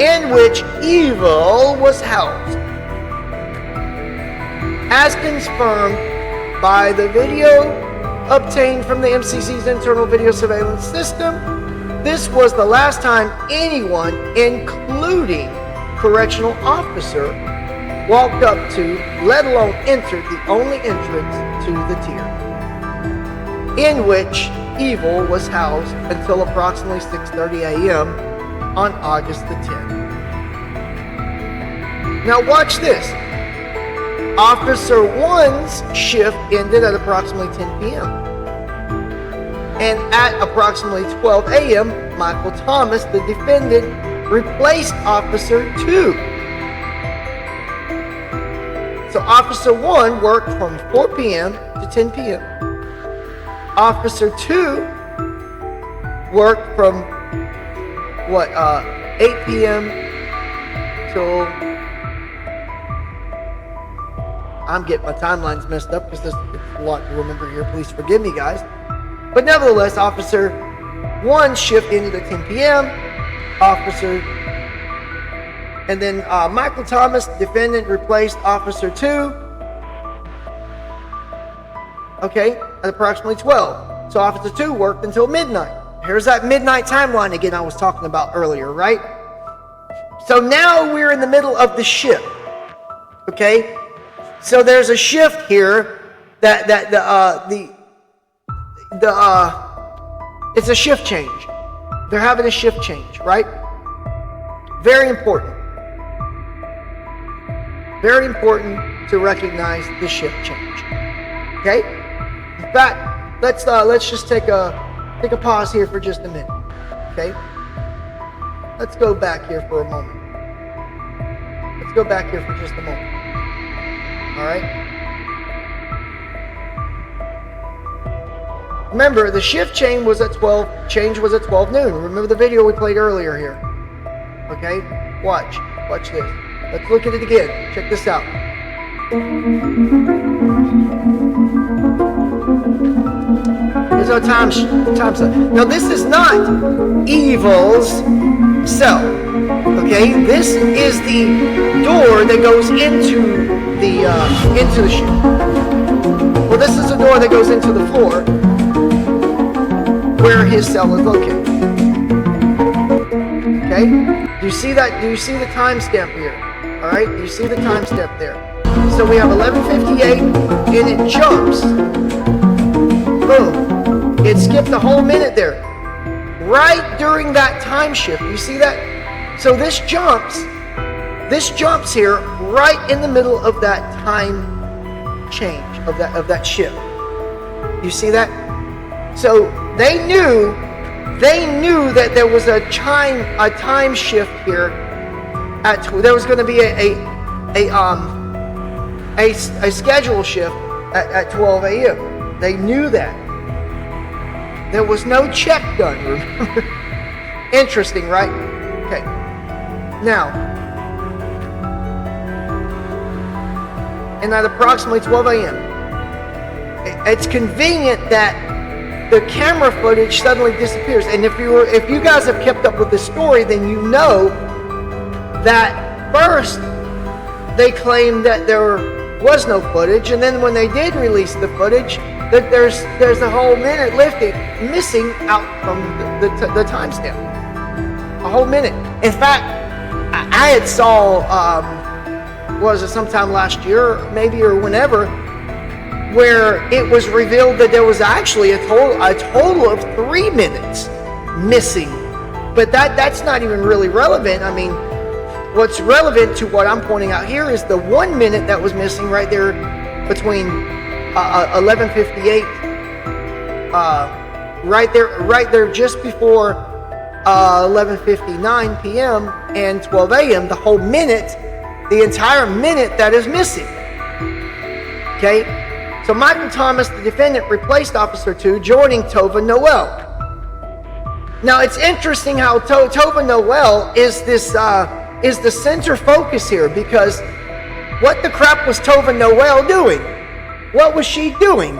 in which evil was housed. As confirmed by the video obtained from the MCC's internal video surveillance system, this was the last time anyone, including correctional officer, walked up to, let alone entered the only entrance to the tier, in which evil was housed until approximately 6:30 a.m. on August the 10th. Now watch this. Officer 1's shift ended at approximately 10 p.m. And at approximately 12 a.m., Michael Thomas, the defendant, replaced Officer 2. So Officer 1 worked from 4 p.m. to 10 p.m. Officer 2 worked from 8 p.m. till, I'm getting my timelines messed up because there's a lot to remember here. Please forgive me, guys. But nevertheless, Officer 1 shift ended at 10 p.m. And then Michael Thomas, defendant, replaced Officer 2. Okay, at approximately 12. So Officer 2 worked until midnight. Here's that midnight timeline again I was talking about earlier, right? So now we're in the middle of the shift. Okay, so there's a shift here it's a shift change. They're having a shift change, right? Very important. Very important to recognize the shift change. Okay? In fact, let's just take a pause here for just a minute. Okay? Let's go back here for a moment. Let's go back here for just a moment. All right? Remember, the shift change was at 12 noon. Remember the video we played earlier here. Okay? Watch this. Let's look at it again. Check this out. Here's our time slip. Now this is not evil's cell. Okay? This is the door that goes into the ship. Well, this is the door that goes into the floor where his cell is located. Okay? Do you see that? Do you see the timestamp here? All right? Do you see the timestamp there? So we have 11:58, and it jumps. Boom. It skipped a whole minute there. Right during that time shift. You see that? So this jumps here right in the middle of that time change, of that shift. You see that? So they knew that there was a time shift here. There was going to be a schedule shift at 12 a.m. They knew that. There was no check done. Remember? Interesting, right? Okay. Now, and at approximately 12 a.m. It's convenient that the camera footage suddenly disappears. And if you guys have kept up with the story, then you know that first they claimed that there was no footage, and then when they did release the footage, that there's a whole minute missing out from the timestamp. A whole minute. In fact, I had saw, was it sometime last year, maybe, or whenever, where it was revealed that there was actually a total of 3 minutes missing. But that's not even really relevant. I mean, what's relevant to what I'm pointing out here is the 1 minute that was missing right there between 11:58, right there just before 11:59 p.m. and 12 a.m. The whole minute, the entire minute that is missing. Okay. So Michael Thomas, the defendant, replaced Officer 2, joining Tova Noel. Now it's interesting how Tova Noel is the center focus here, because what the crap was Tova Noel doing? What was she doing?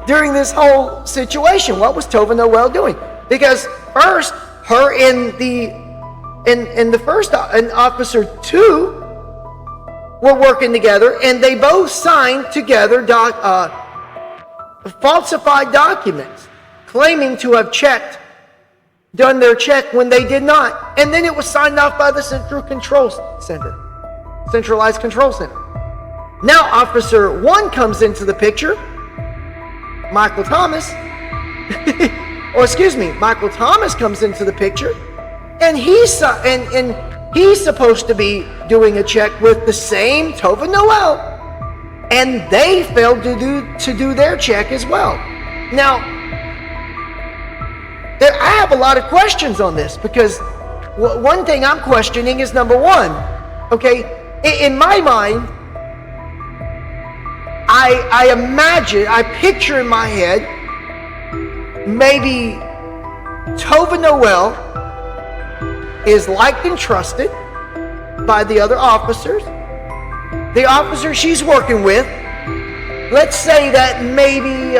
During this whole situation, what was Tova Noel doing? Because first, her and Officer 2 were working together, and they both signed together falsified documents claiming to have done their check when they did not. And then it was signed off by the centralized control center. Now Officer 1 comes into the picture, Michael Thomas, Michael Thomas comes into the picture, and he's supposed to be doing a check with the same Tova Noel, and they failed to do their check as well. Now, I have a lot of questions on this, because one thing I'm questioning is, number one, okay, in my mind, I picture in my head, maybe Tova Noel is liked and trusted by the other officers. The officer she's working with, let's say that maybe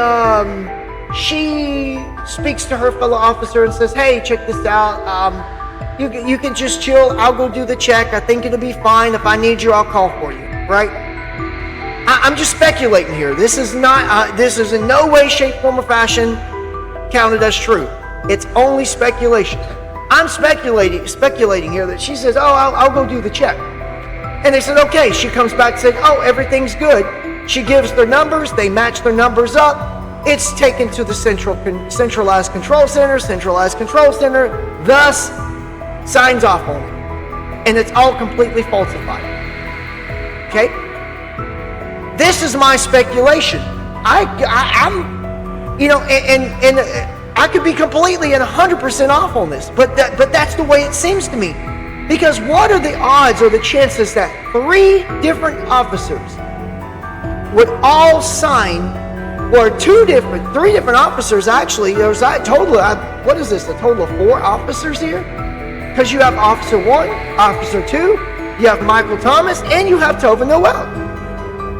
she speaks to her fellow officer and says, hey, check this out. You can just chill. I'll go do the check. I think it'll be fine. If I need you, I'll call for you, right? I'm just speculating here. This is not. This is in no way, shape, form, or fashion counted as true. It's only speculation. I'm speculating here that she says, oh, I'll go do the check. And they said, okay. She comes back and said, oh, everything's good. She gives their numbers. They match their numbers up. It's taken to the centralized control center. Centralized control center thus signs off on it. And it's all completely falsified. Okay? This is my speculation. I'm and I could be completely and 100% off on this, but that's the way it seems to me. Because what are the odds or the chances that 3 different officers would all sign, or 3 different officers actually? There's a total. What is this? A total of 4 officers here? Because you have Officer 1, Officer 2, you have Michael Thomas, and you have Tova Noel.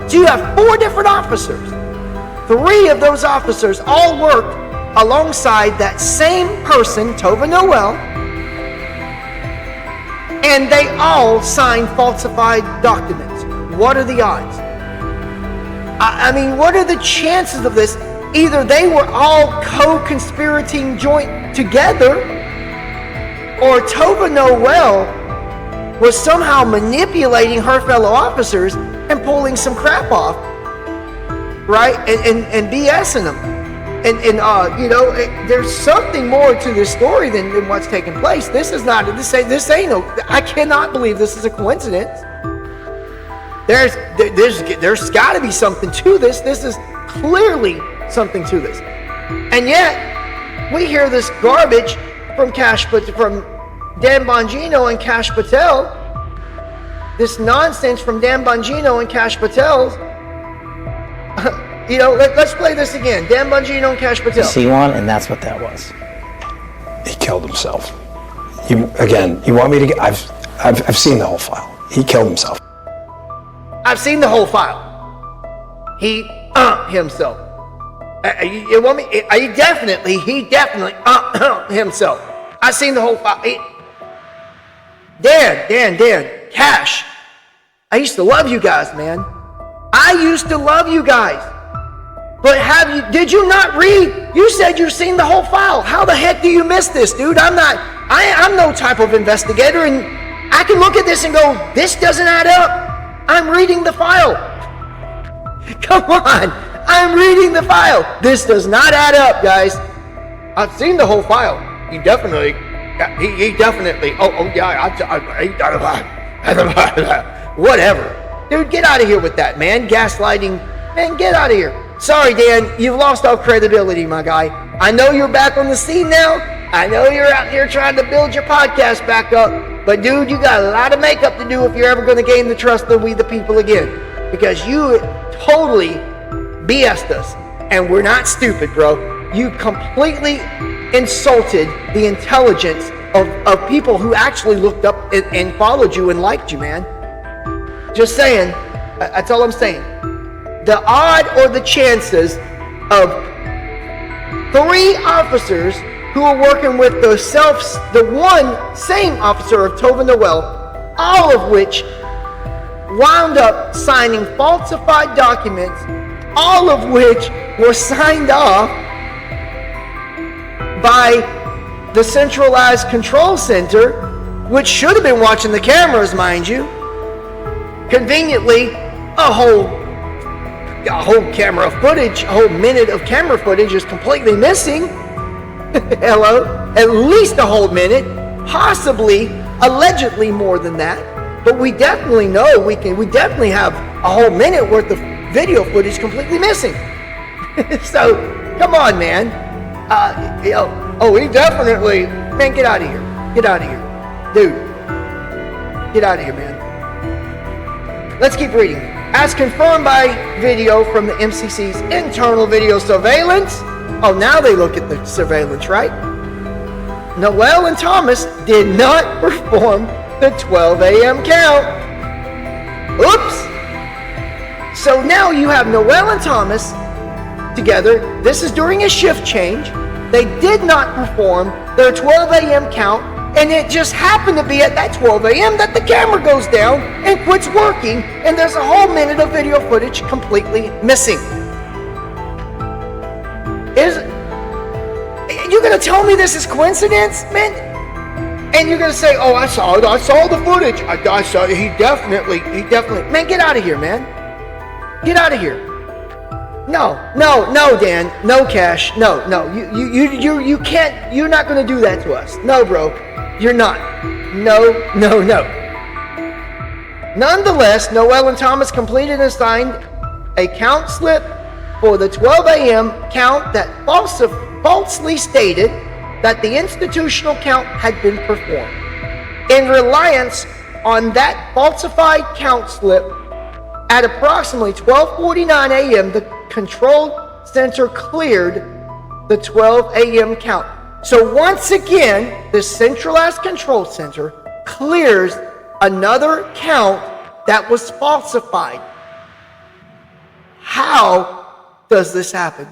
So you have 4 different officers. 3 of those officers all worked alongside that same person, Tova Noel, and they all signed falsified documents. What are the odds? I mean, what are the chances of this? Either they were all co-conspirating joint together, or Tova Noel was somehow manipulating her fellow officers and pulling some crap off, right? And BSing them. There's something more to this story than what's taking place. This I cannot believe this is a coincidence. There's got to be something to this. This is clearly something to this. And yet, we hear this garbage from Dan Bongino and Kash Patel. This nonsense from Dan Bongino and Kash Patel. Let's play this again. Dan Bongino and Kash Patel. See one, and that's what that was. He killed himself. You want me to get? I've seen the whole file. He killed himself. I've seen the whole file. He himself. You want me? He definitely himself. I've seen the whole file. Dan, Kash. I used to love you guys, man. I used to love you guys. But did you not read? You said you've seen the whole file. How the heck do you miss this, dude? I'm no type of investigator, and I can look at this and go, this doesn't add up. I'm reading the file. Come on, I'm reading the file. This does not add up, guys. I've seen the whole file. He definitely, whatever. Dude, get out of here with that, man. Gaslighting, man, get out of here. Sorry, Dan, you've lost all credibility, my guy. I know you're back on the scene now. I know you're out here trying to build your podcast back up. But dude, you got a lot of makeup to do if you're ever going to gain the trust of we the people again. Because you totally BS'd us. And we're not stupid, bro. You completely insulted the intelligence of people who actually looked up and followed you and liked you, man. Just saying. That's all I'm saying. The odd or the chances of 3 officers who are working with the one same officer of Tova Noel, all of which wound up signing falsified documents, all of which were signed off by the centralized control center, which should have been watching the cameras, mind you. Conveniently, a whole camera footage, a whole minute of camera footage is completely missing. Hello? At least a whole minute, possibly, allegedly more than that. But we definitely know we definitely have a whole minute worth of video footage completely missing. So, come on, man. He definitely, man, get out of here. Get out of here. Dude, get out of here, man. Let's keep reading. As confirmed by video from the MCC's internal video surveillance. Oh, now they look at the surveillance, right? Noel and Thomas did not perform the 12 a.m. count. Oops. So now you have Noel and Thomas together. This is during a shift change. They did not perform their 12 a.m. count, and it just happened to be at that 12 a.m. that the camera goes down and quits working, and there's a whole minute of video footage completely missing. You're gonna tell me this is coincidence, man? And you're gonna say, "Oh, I saw the footage. I saw it. He definitely." Man, get out of here, man. Get out of here. No, Dan. No, Kash. No. You can't. You're not gonna do that to us. No, bro. You're not. No. Nonetheless, Noel and Thomas completed and signed a count slip for the 12 a.m. count that falsely stated that the institutional count had been performed. In reliance on that falsified count slip, at approximately 12:49 a.m., the control center cleared the 12 a.m. count. So once again, the centralized control center clears another count that was falsified. How does this happen?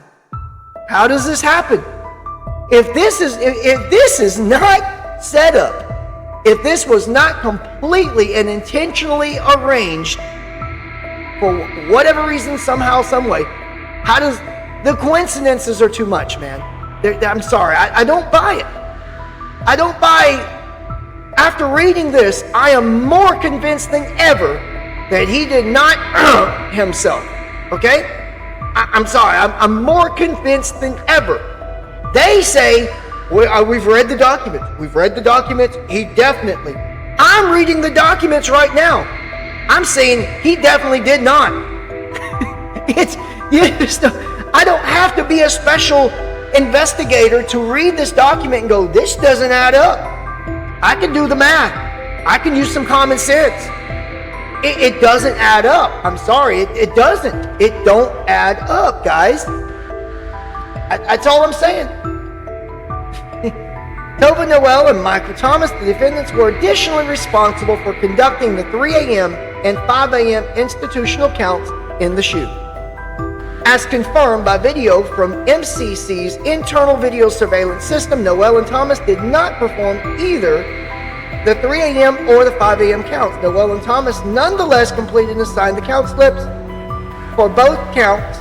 How does this happen? If this is not set up, if this was not completely and intentionally arranged for whatever reason, somehow, some way, how does the coincidences are too much, man. I'm sorry, I don't buy it. I don't buy. After reading this, I am more convinced than ever that he did not himself. Okay? I'm sorry, I'm more convinced than ever. They say, we've read the documents. We've read the documents. He definitely. I'm reading the documents right now. I'm saying he definitely did not. I don't have to be a special investigator to read this document and go, this doesn't add up. I can do the math. I can use some common sense. It doesn't add up. I'm sorry, it doesn't. It don't add up, guys. That's all I'm saying. Tova Noel and Michael Thomas, the defendants, were additionally responsible for conducting the 3 a.m. and 5 a.m. institutional counts in the shoe. As confirmed by video from MCC's internal video surveillance system, Noel and Thomas did not perform either the 3 a.m. or the 5 a.m. counts. Noel and Thomas nonetheless completed and signed the count slips for both counts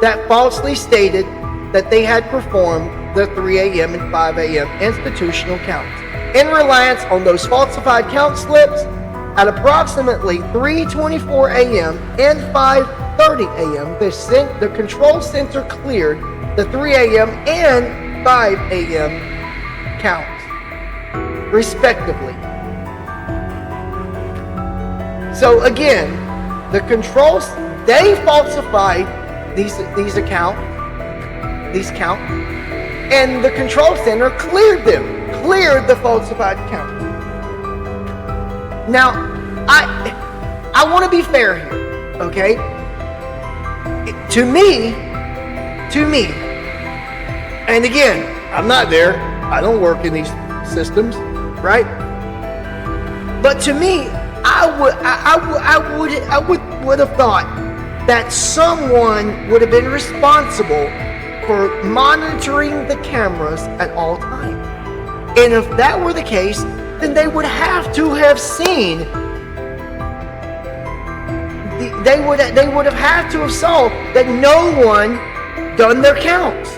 that falsely stated that they had performed the 3 a.m. and 5 a.m. institutional counts. In reliance on those falsified count slips, at approximately 3:24 a.m. and 5:30 a.m., the control center cleared the 3 a.m. and 5 a.m. counts, respectively. So again, the controls, they falsified these counts, and the control center cleared the falsified count. Now, I want to be fair here, okay? To me, and again, I'm not there. I don't work in these systems, right? But to me, I would have thought that someone would have been responsible for monitoring the cameras at all times. And if that were the case, then they would have to have seen. They would have had to have saw that no one done their counts.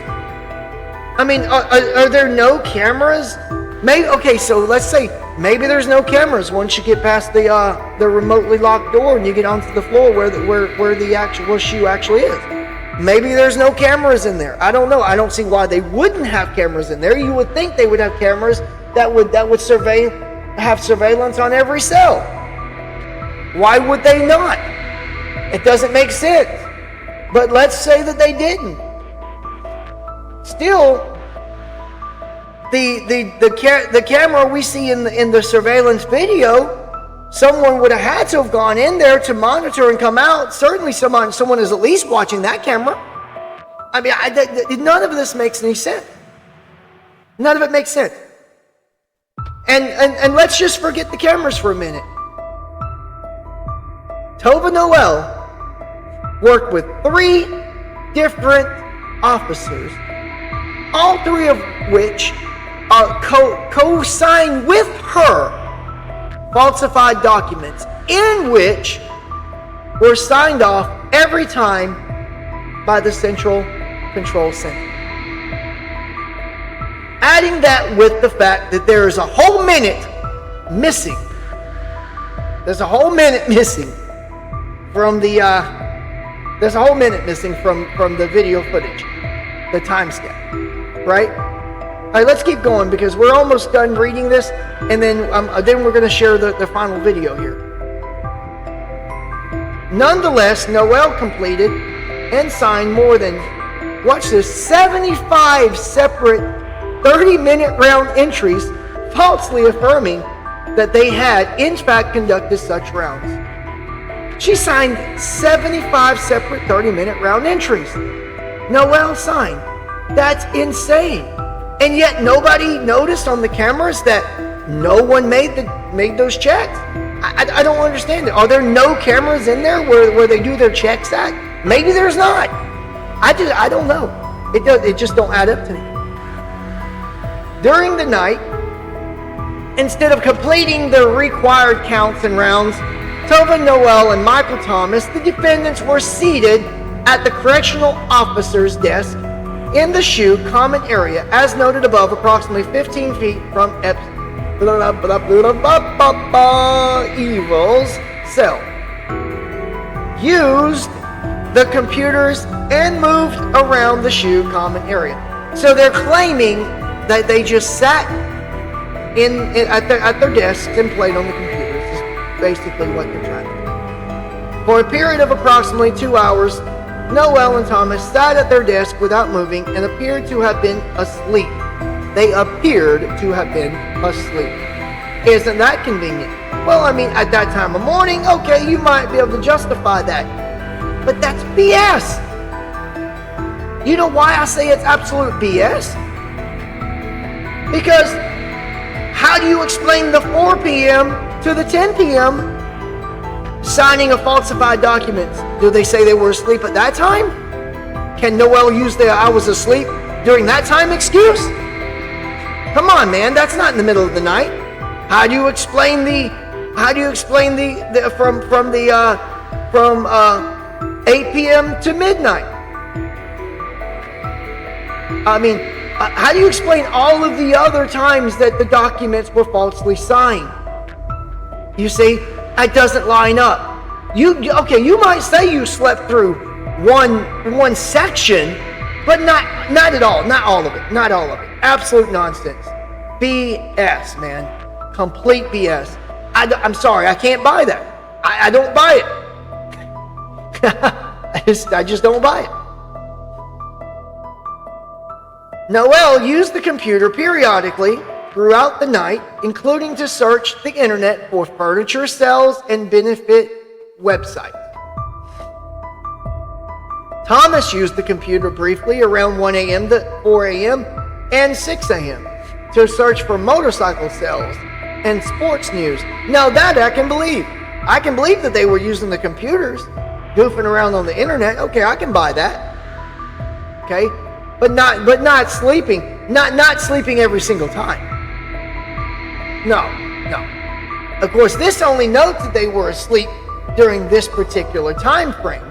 I mean, are there no cameras? Maybe, okay, so let's say maybe there's no cameras once you get past the remotely locked door and you get onto the floor where the shoe actually is. Maybe there's no cameras in there. I don't know. I don't see why they wouldn't have cameras in there. You would think they would have cameras that would have surveillance on every cell. Why would they not? It doesn't make sense. But let's say that they didn't. Still, the camera we see in the surveillance video, someone would have had to have gone in there to monitor and come out. Certainly someone is at least watching that camera. I mean, none of this makes any sense. None of it makes sense. And let's just forget the cameras for a minute. Tova Noel worked with 3 different officers, all 3 of which co-signed with her falsified documents, in which were signed off every time by the Central Control Center. Adding that with the fact that there is a whole minute missing. There's a whole minute missing from the video footage, the timestamp, right? All right, let's keep going because we're almost done reading this, and then we're going to share the final video here. Nonetheless, Noel completed and signed more than, watch this, 75 separate 30-minute round entries, falsely affirming that they had, in fact, conducted such rounds. She signed 75 separate 30-minute round entries. Noel signed. That's insane. And yet nobody noticed on the cameras that no one made those checks. I don't understand it. Are there no cameras in there where they do their checks at? Maybe there's not. I don't know. It just don't add up to me. During the night, instead of completing the required counts and rounds, Tova Noel and Michael Thomas, the defendants, were seated at the correctional officer's desk in the shoe common area, as noted above, approximately 15 feet from Evil's cell. Used the computers and moved around the shoe common area. So they're claiming that they just sat at their desks and played on the computers, is basically what they're trying to do. For a period of approximately 2 hours, Noel and Thomas sat at their desk without moving and appeared to have been asleep. They appeared to have been asleep. Isn't that convenient? Well, I mean, at that time of morning, okay, you might be able to justify that. But that's BS. You know why I say it's absolute BS? Because How do you explain the 4 p.m. to the 10 p.m. signing of falsified documents? Do they say they were asleep at that time? Can Noel use the "I was asleep during that time" excuse? Come on, man, that's not in the middle of the night. How do you explain from 8 p.m. to midnight? I mean, how do you explain all of the other times that the documents were falsely signed? You see, it doesn't line up. You might say you slept through one section, but not at all, not all of it. Absolute nonsense. BS, man. Complete BS. I'm sorry, I can't buy that. I don't buy it. I just don't buy it. Noel used the computer periodically throughout the night, including to search the internet for furniture sales and benefit websites. Thomas used the computer briefly around 1 a.m. to 4 a.m. and 6 a.m. to search for motorcycle sales and sports news. Now that I can believe. I can believe that they were using the computers, goofing around on the internet. Okay, I can buy that. Okay, but not sleeping. Not sleeping every single time. No. Of course, this only notes that they were asleep during this particular time frame.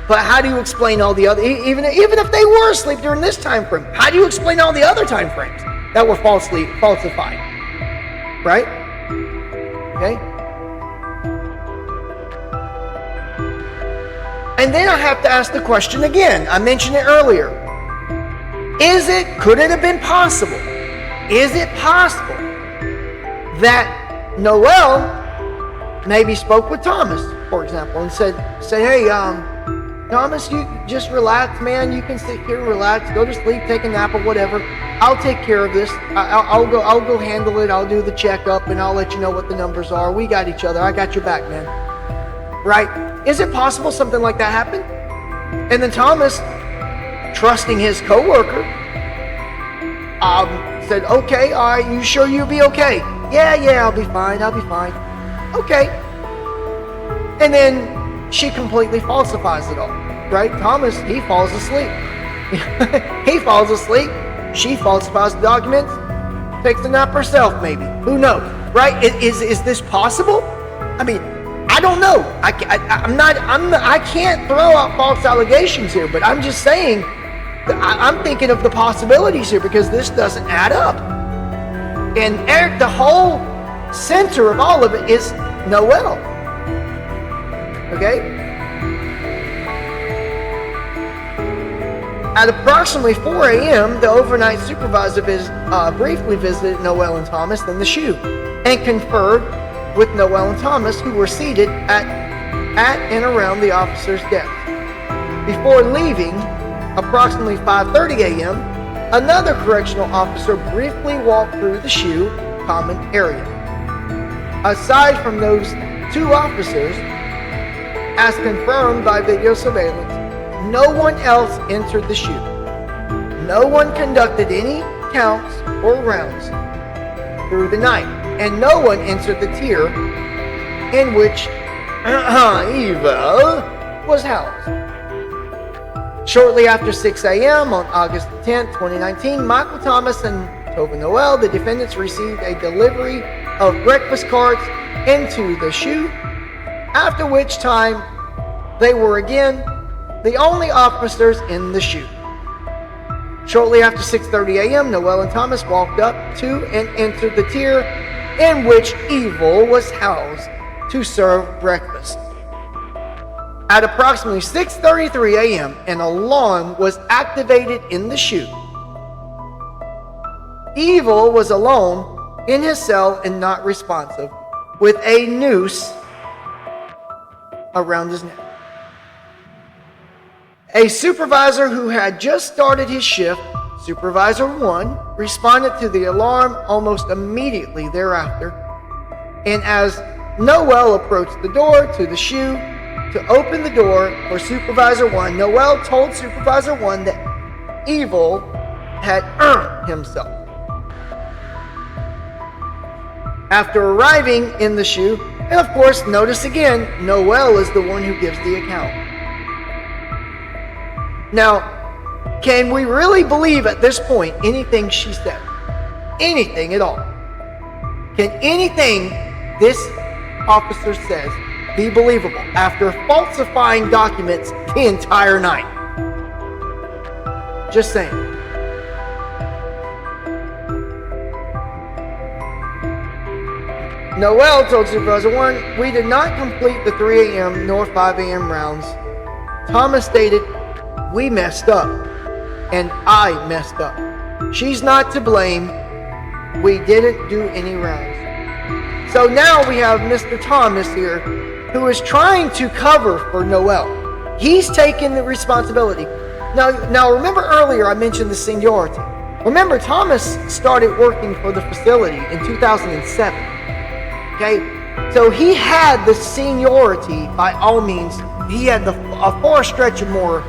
But how do you explain all the other, even if they were asleep during this time frame, how do you explain all the other time frames that were falsified? Right? Okay? And then I have to ask the question again. I mentioned it earlier. Could it have been possible? Is it possible that Noel maybe spoke with Thomas, for example, and said, "Hey, Thomas, you just relax, man. You can sit here and relax, go to sleep, take a nap or whatever. I'll take care of this. I'll go handle it. I'll do the checkup and I'll let you know what the numbers are. We got each other. I got your back, man." Right? Is it possible something like that happened? And then Thomas, trusting his coworker, said, "Okay, all right, you sure you'll be okay?" Yeah, I'll be fine. Okay. And then she completely falsifies it all, right? Thomas, he falls asleep. He falls asleep. She falsifies the documents, takes a nap herself, maybe. Who knows, right? Is this possible? I mean, I don't know. I can't throw out false allegations here, but I'm just saying that I'm thinking of the possibilities here because this doesn't add up. And Eric, the whole center of all of it is Noel. Okay? At approximately 4 a.m., the overnight supervisor briefly visited Noel and Thomas in the SHU and conferred with Noel and Thomas, who were seated at and around the officer's desk. Before leaving, approximately 5:30 a.m., another correctional officer briefly walked through the SHU common area. Aside from those two officers, as confirmed by video surveillance, no one else entered the SHU. No one conducted any counts or rounds through the night, and no one entered the tier in which Eva was housed. Shortly after 6 a.m. on August 10, 2019, Michael Thomas and Tova Noel, the defendants, received a delivery of breakfast carts into the SHU, after which time they were again the only officers in the SHU. Shortly after 6:30 a.m., Noel and Thomas walked up to and entered the tier in which Evil was housed to serve breakfast. At approximately 6:33 a.m., an alarm was activated in the SHU. Evil was alone in his cell and not responsive, with a noose around his neck. A supervisor who had just started his shift, Supervisor 1, responded to the alarm almost immediately thereafter, and as Noel approached the door to the SHU to open the door for Supervisor 1, Noel told Supervisor 1 that Evil had earned himself. After arriving in the shoe, and of course, notice again, Noel is the one who gives the account. Now, can we really believe at this point anything she said? Anything at all? Can anything this officer says be believable after falsifying documents the entire night? Just saying. Noel told Supervisor Warren, "We did not complete the 3 a.m. nor 5 a.m. rounds." Thomas stated, "We messed up, and I messed up. She's not to blame. We didn't do any rounds." So now we have Mr. Thomas here, who is trying to cover for Noel. He's taking the responsibility. Now remember earlier I mentioned the seniority. Remember, Thomas started working for the facility in 2007. Okay, so he had the seniority by all means. He had a far stretch of more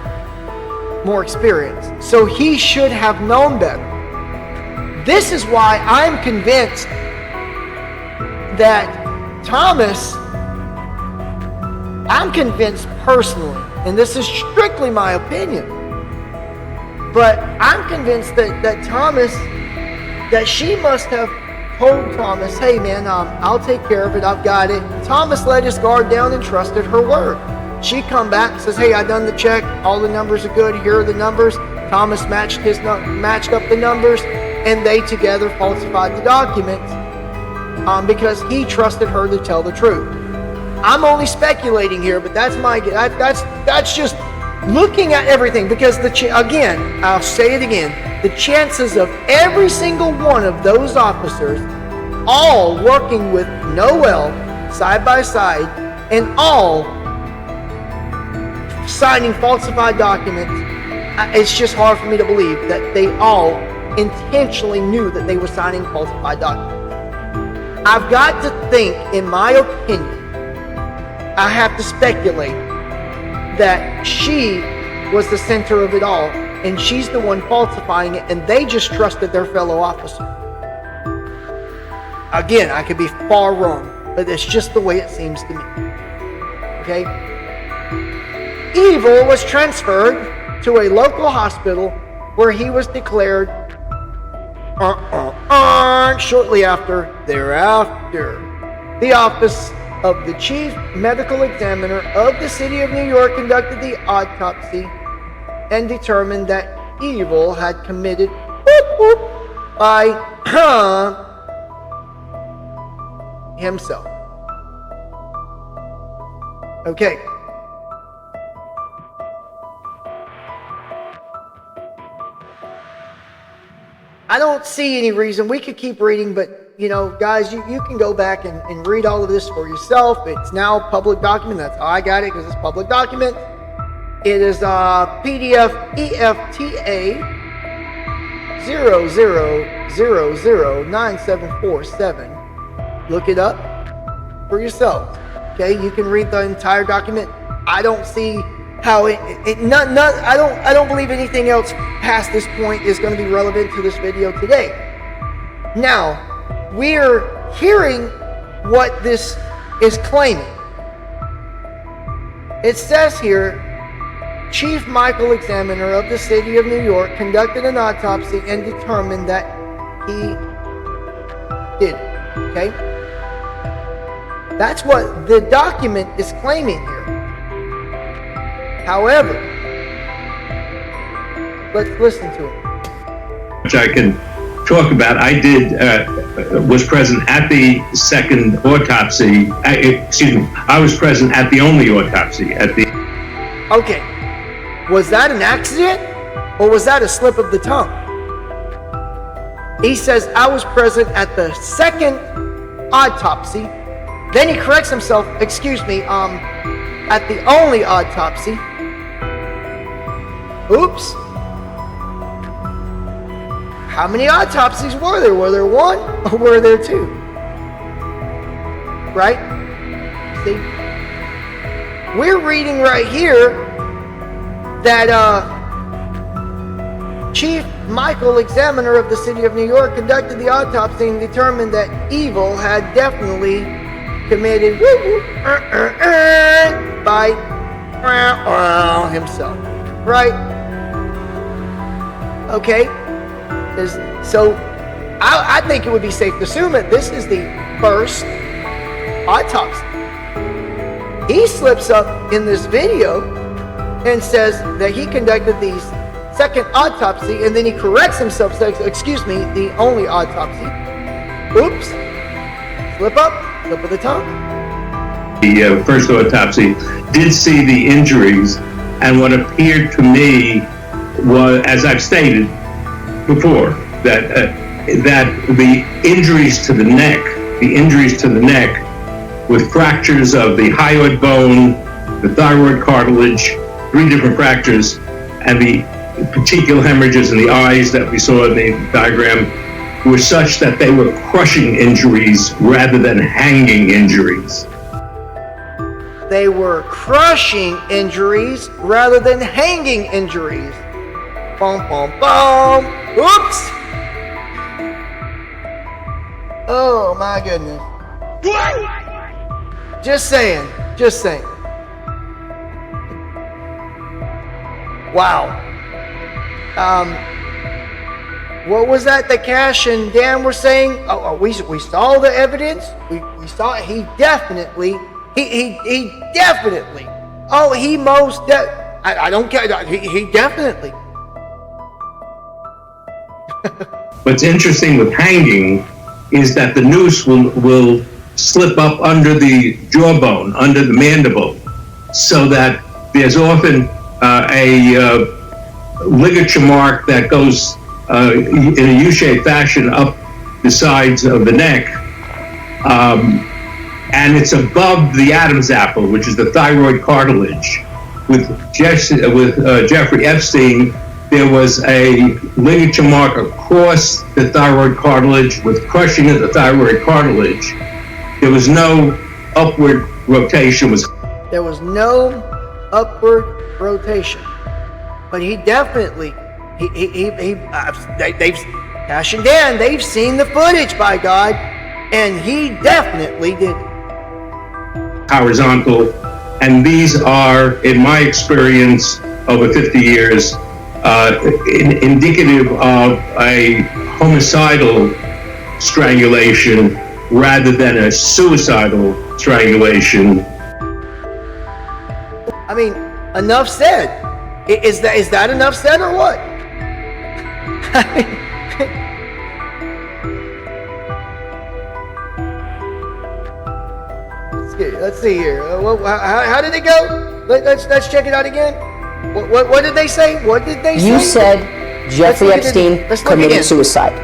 experience. So he should have known better. This is why I'm convinced that Thomas, I'm convinced personally, and this is strictly my opinion, but I'm convinced that Thomas, that she must have told Thomas, "Hey man, I'll take care of it, I've got it." Thomas let his guard down and trusted her word. She come back and says, "Hey, I done the check, all the numbers are good, here are the numbers." Thomas matched up the numbers, and they together falsified the documents because he trusted her to tell the truth. I'm only speculating here, but that's just looking at everything, because again, I'll say it again, the chances of every single one of those officers all working with Noel side by side and all signing falsified documents, it's just hard for me to believe that they all intentionally knew that they were signing falsified documents. I've got to think, in my opinion, I have to speculate that she was the center of it all, and she's the one falsifying it, and they just trusted their fellow officer. Again, I could be far wrong, but it's just the way it seems to me. Okay? Evil was transferred to a local hospital where he was declared shortly thereafter. The office of the chief medical examiner of the city of New York conducted the autopsy and determined that Evil had committed by himself. Okay. I don't see any reason. We could keep reading, but guys, you can go back and read all of this for yourself. It's now a public document. That's how I got it, because it's a public document. It is PDF EFTA 00009747. Look it up for yourself. Okay, you can read the entire document. I don't see how I don't believe anything else past this point is going to be relevant to this video today. Now, we're hearing what this is claiming. It says here, Chief Medical Examiner of the City of New York conducted an autopsy and determined that he did it. Okay? That's what the document is claiming here. However, let's listen to it. Which I can talk about. I was present at the second autopsy. I was present at the only autopsy. Okay. Was that an accident, or was that a slip of the tongue? He says, I was present at the second autopsy. Then he corrects himself, at the only autopsy. Oops. How many autopsies were there? Were there one, or were there two? Right? See? We're reading right here that Chief Michael, examiner of the city of New York, conducted the autopsy and determined that Evil had definitely committed by himself. Right? Okay? So, I think it would be safe to assume that this is the first autopsy. He slips up in this video and says that he conducted the second autopsy, and then he corrects himself, says, excuse me, the only autopsy. Oops. Slip of the tongue. The first autopsy did see the injuries, and what appeared to me was, as I've stated before, that the injuries to the neck, with fractures of the hyoid bone, the thyroid cartilage, 3 different fractures, and the petechial hemorrhages in the eyes that we saw in the diagram were such that they were crushing injuries rather than hanging injuries. They were crushing injuries rather than hanging injuries. Boom, boom, boom. Oops. Oh my goodness. Just saying. Wow. What was that Kash and Dan were saying? We saw the evidence. We saw it. He definitely. Oh, he most. I don't care. He definitely. What's interesting with hanging is that the noose will slip up under the jawbone, under the mandible, so that there's often a ligature mark that goes in a U-shaped fashion up the sides of the neck, and it's above the Adam's apple, which is the thyroid cartilage. With Jeffrey Epstein, there was a ligature mark across the thyroid cartilage with crushing of the thyroid cartilage. There was no upward rotation. There was no upward rotation, but he definitely Kash and Dan, they've seen the footage, by God, and he definitely did it. Horizontal, and these are, in my experience over 50 years, indicative of a homicidal strangulation rather than a suicidal strangulation. I mean, enough said. Is that enough said or what? Let's see here. How did it go? Let's check it out again. What did they say? You said Jeffrey Epstein committed suicide.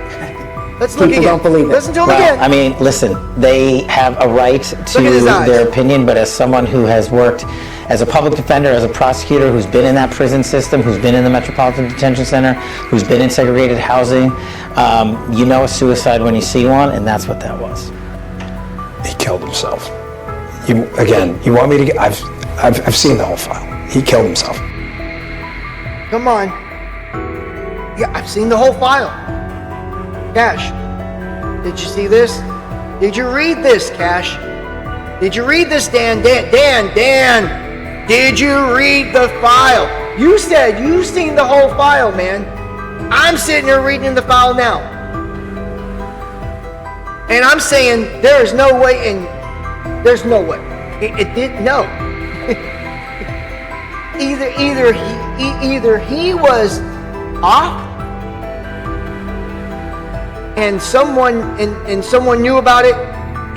Let's look People again. don't believe it. Listen to him Well, again. I mean, listen, they have a right to his eyes. their opinion, but as someone who has worked as a public defender, as a prosecutor, who's been in that prison system, who's been in the Metropolitan Detention Center, who's been in segregated housing, you know a suicide when you see one, and that's what that was. He killed himself. You want me to get? I've seen the whole file. He killed himself. Come on. Yeah, I've seen the whole file. Kash, did you see this? Did you read this, Kash? Did you read this, Dan? Dan, did you read the file? You said you've seen the whole file, man. I'm sitting here reading the file now. And I'm saying there's no way, and there's no way. It didn't know. Either he was off, and someone knew about it,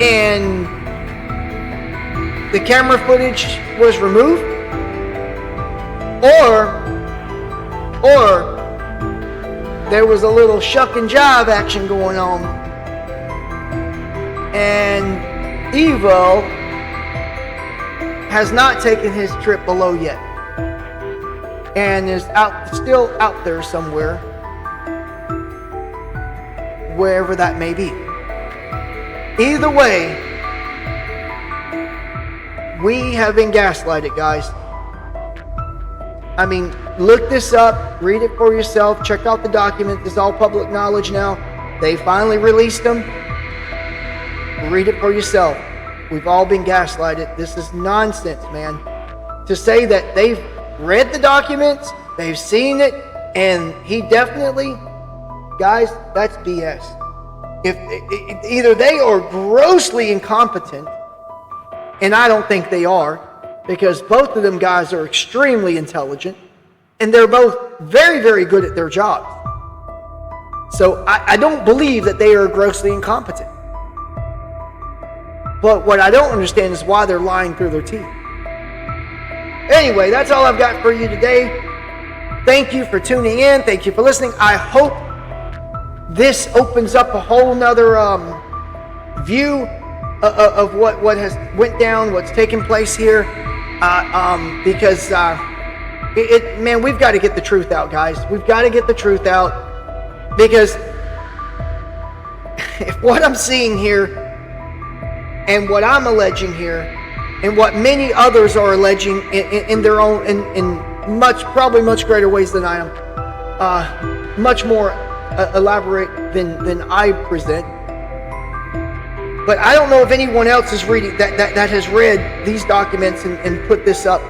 and the camera footage was removed, or there was a little shuck and jive action going on, and Evo has not taken his trip below yet, and is still out there somewhere, wherever that may be. Either way, we have been gaslighted, guys. I mean, look this up, read it for yourself, check out the document. It's all public knowledge now. They finally released them. Read it for yourself. We've all been gaslighted. This is nonsense, man. To say that they've read the documents, they've seen it, and he definitely, guys, that's BS. If either they are grossly incompetent, and I don't think they are, because both of them guys are extremely intelligent, and they're both very, very good at their jobs. So I don't believe that they are grossly incompetent. But what I don't understand is why they're lying through their teeth. Anyway, that's all I've got for you today. Thank you for tuning in. Thank you for listening. I hope this opens up a whole nother view of what has went down, what's taken place here. Because man, we've got to get the truth out, guys. We've got to get the truth out, because if what I'm seeing here and what I'm alleging here and what many others are alleging in their own, in probably much greater ways than I am, much more elaborate than I present. But I don't know if anyone else is reading that has read these documents and put this up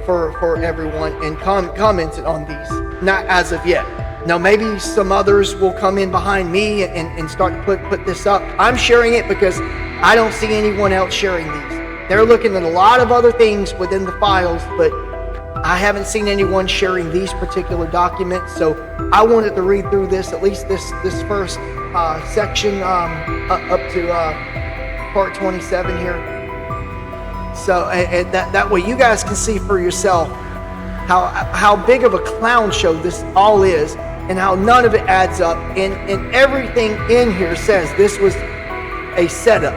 for everyone and commented on these. Not as of yet. Now maybe some others will come in behind me and start to put this up. I'm sharing it because I don't see anyone else sharing these. They're looking at a lot of other things within the files, but I haven't seen anyone sharing these particular documents. So I wanted to read through this, at least this first section up to part 27 here. So and that way you guys can see for yourself how big of a clown show this all is, and how none of it adds up. And everything in here says this was a setup,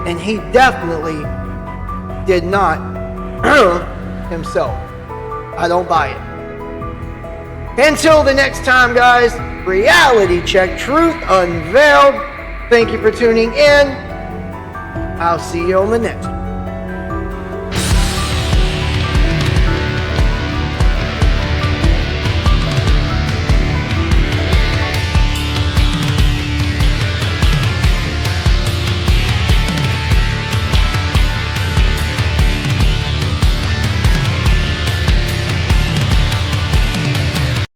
and he definitely did not himself. I don't buy it. Until the next time, guys, reality check, truth unveiled. Thank you for tuning in. I'll see you on the next one.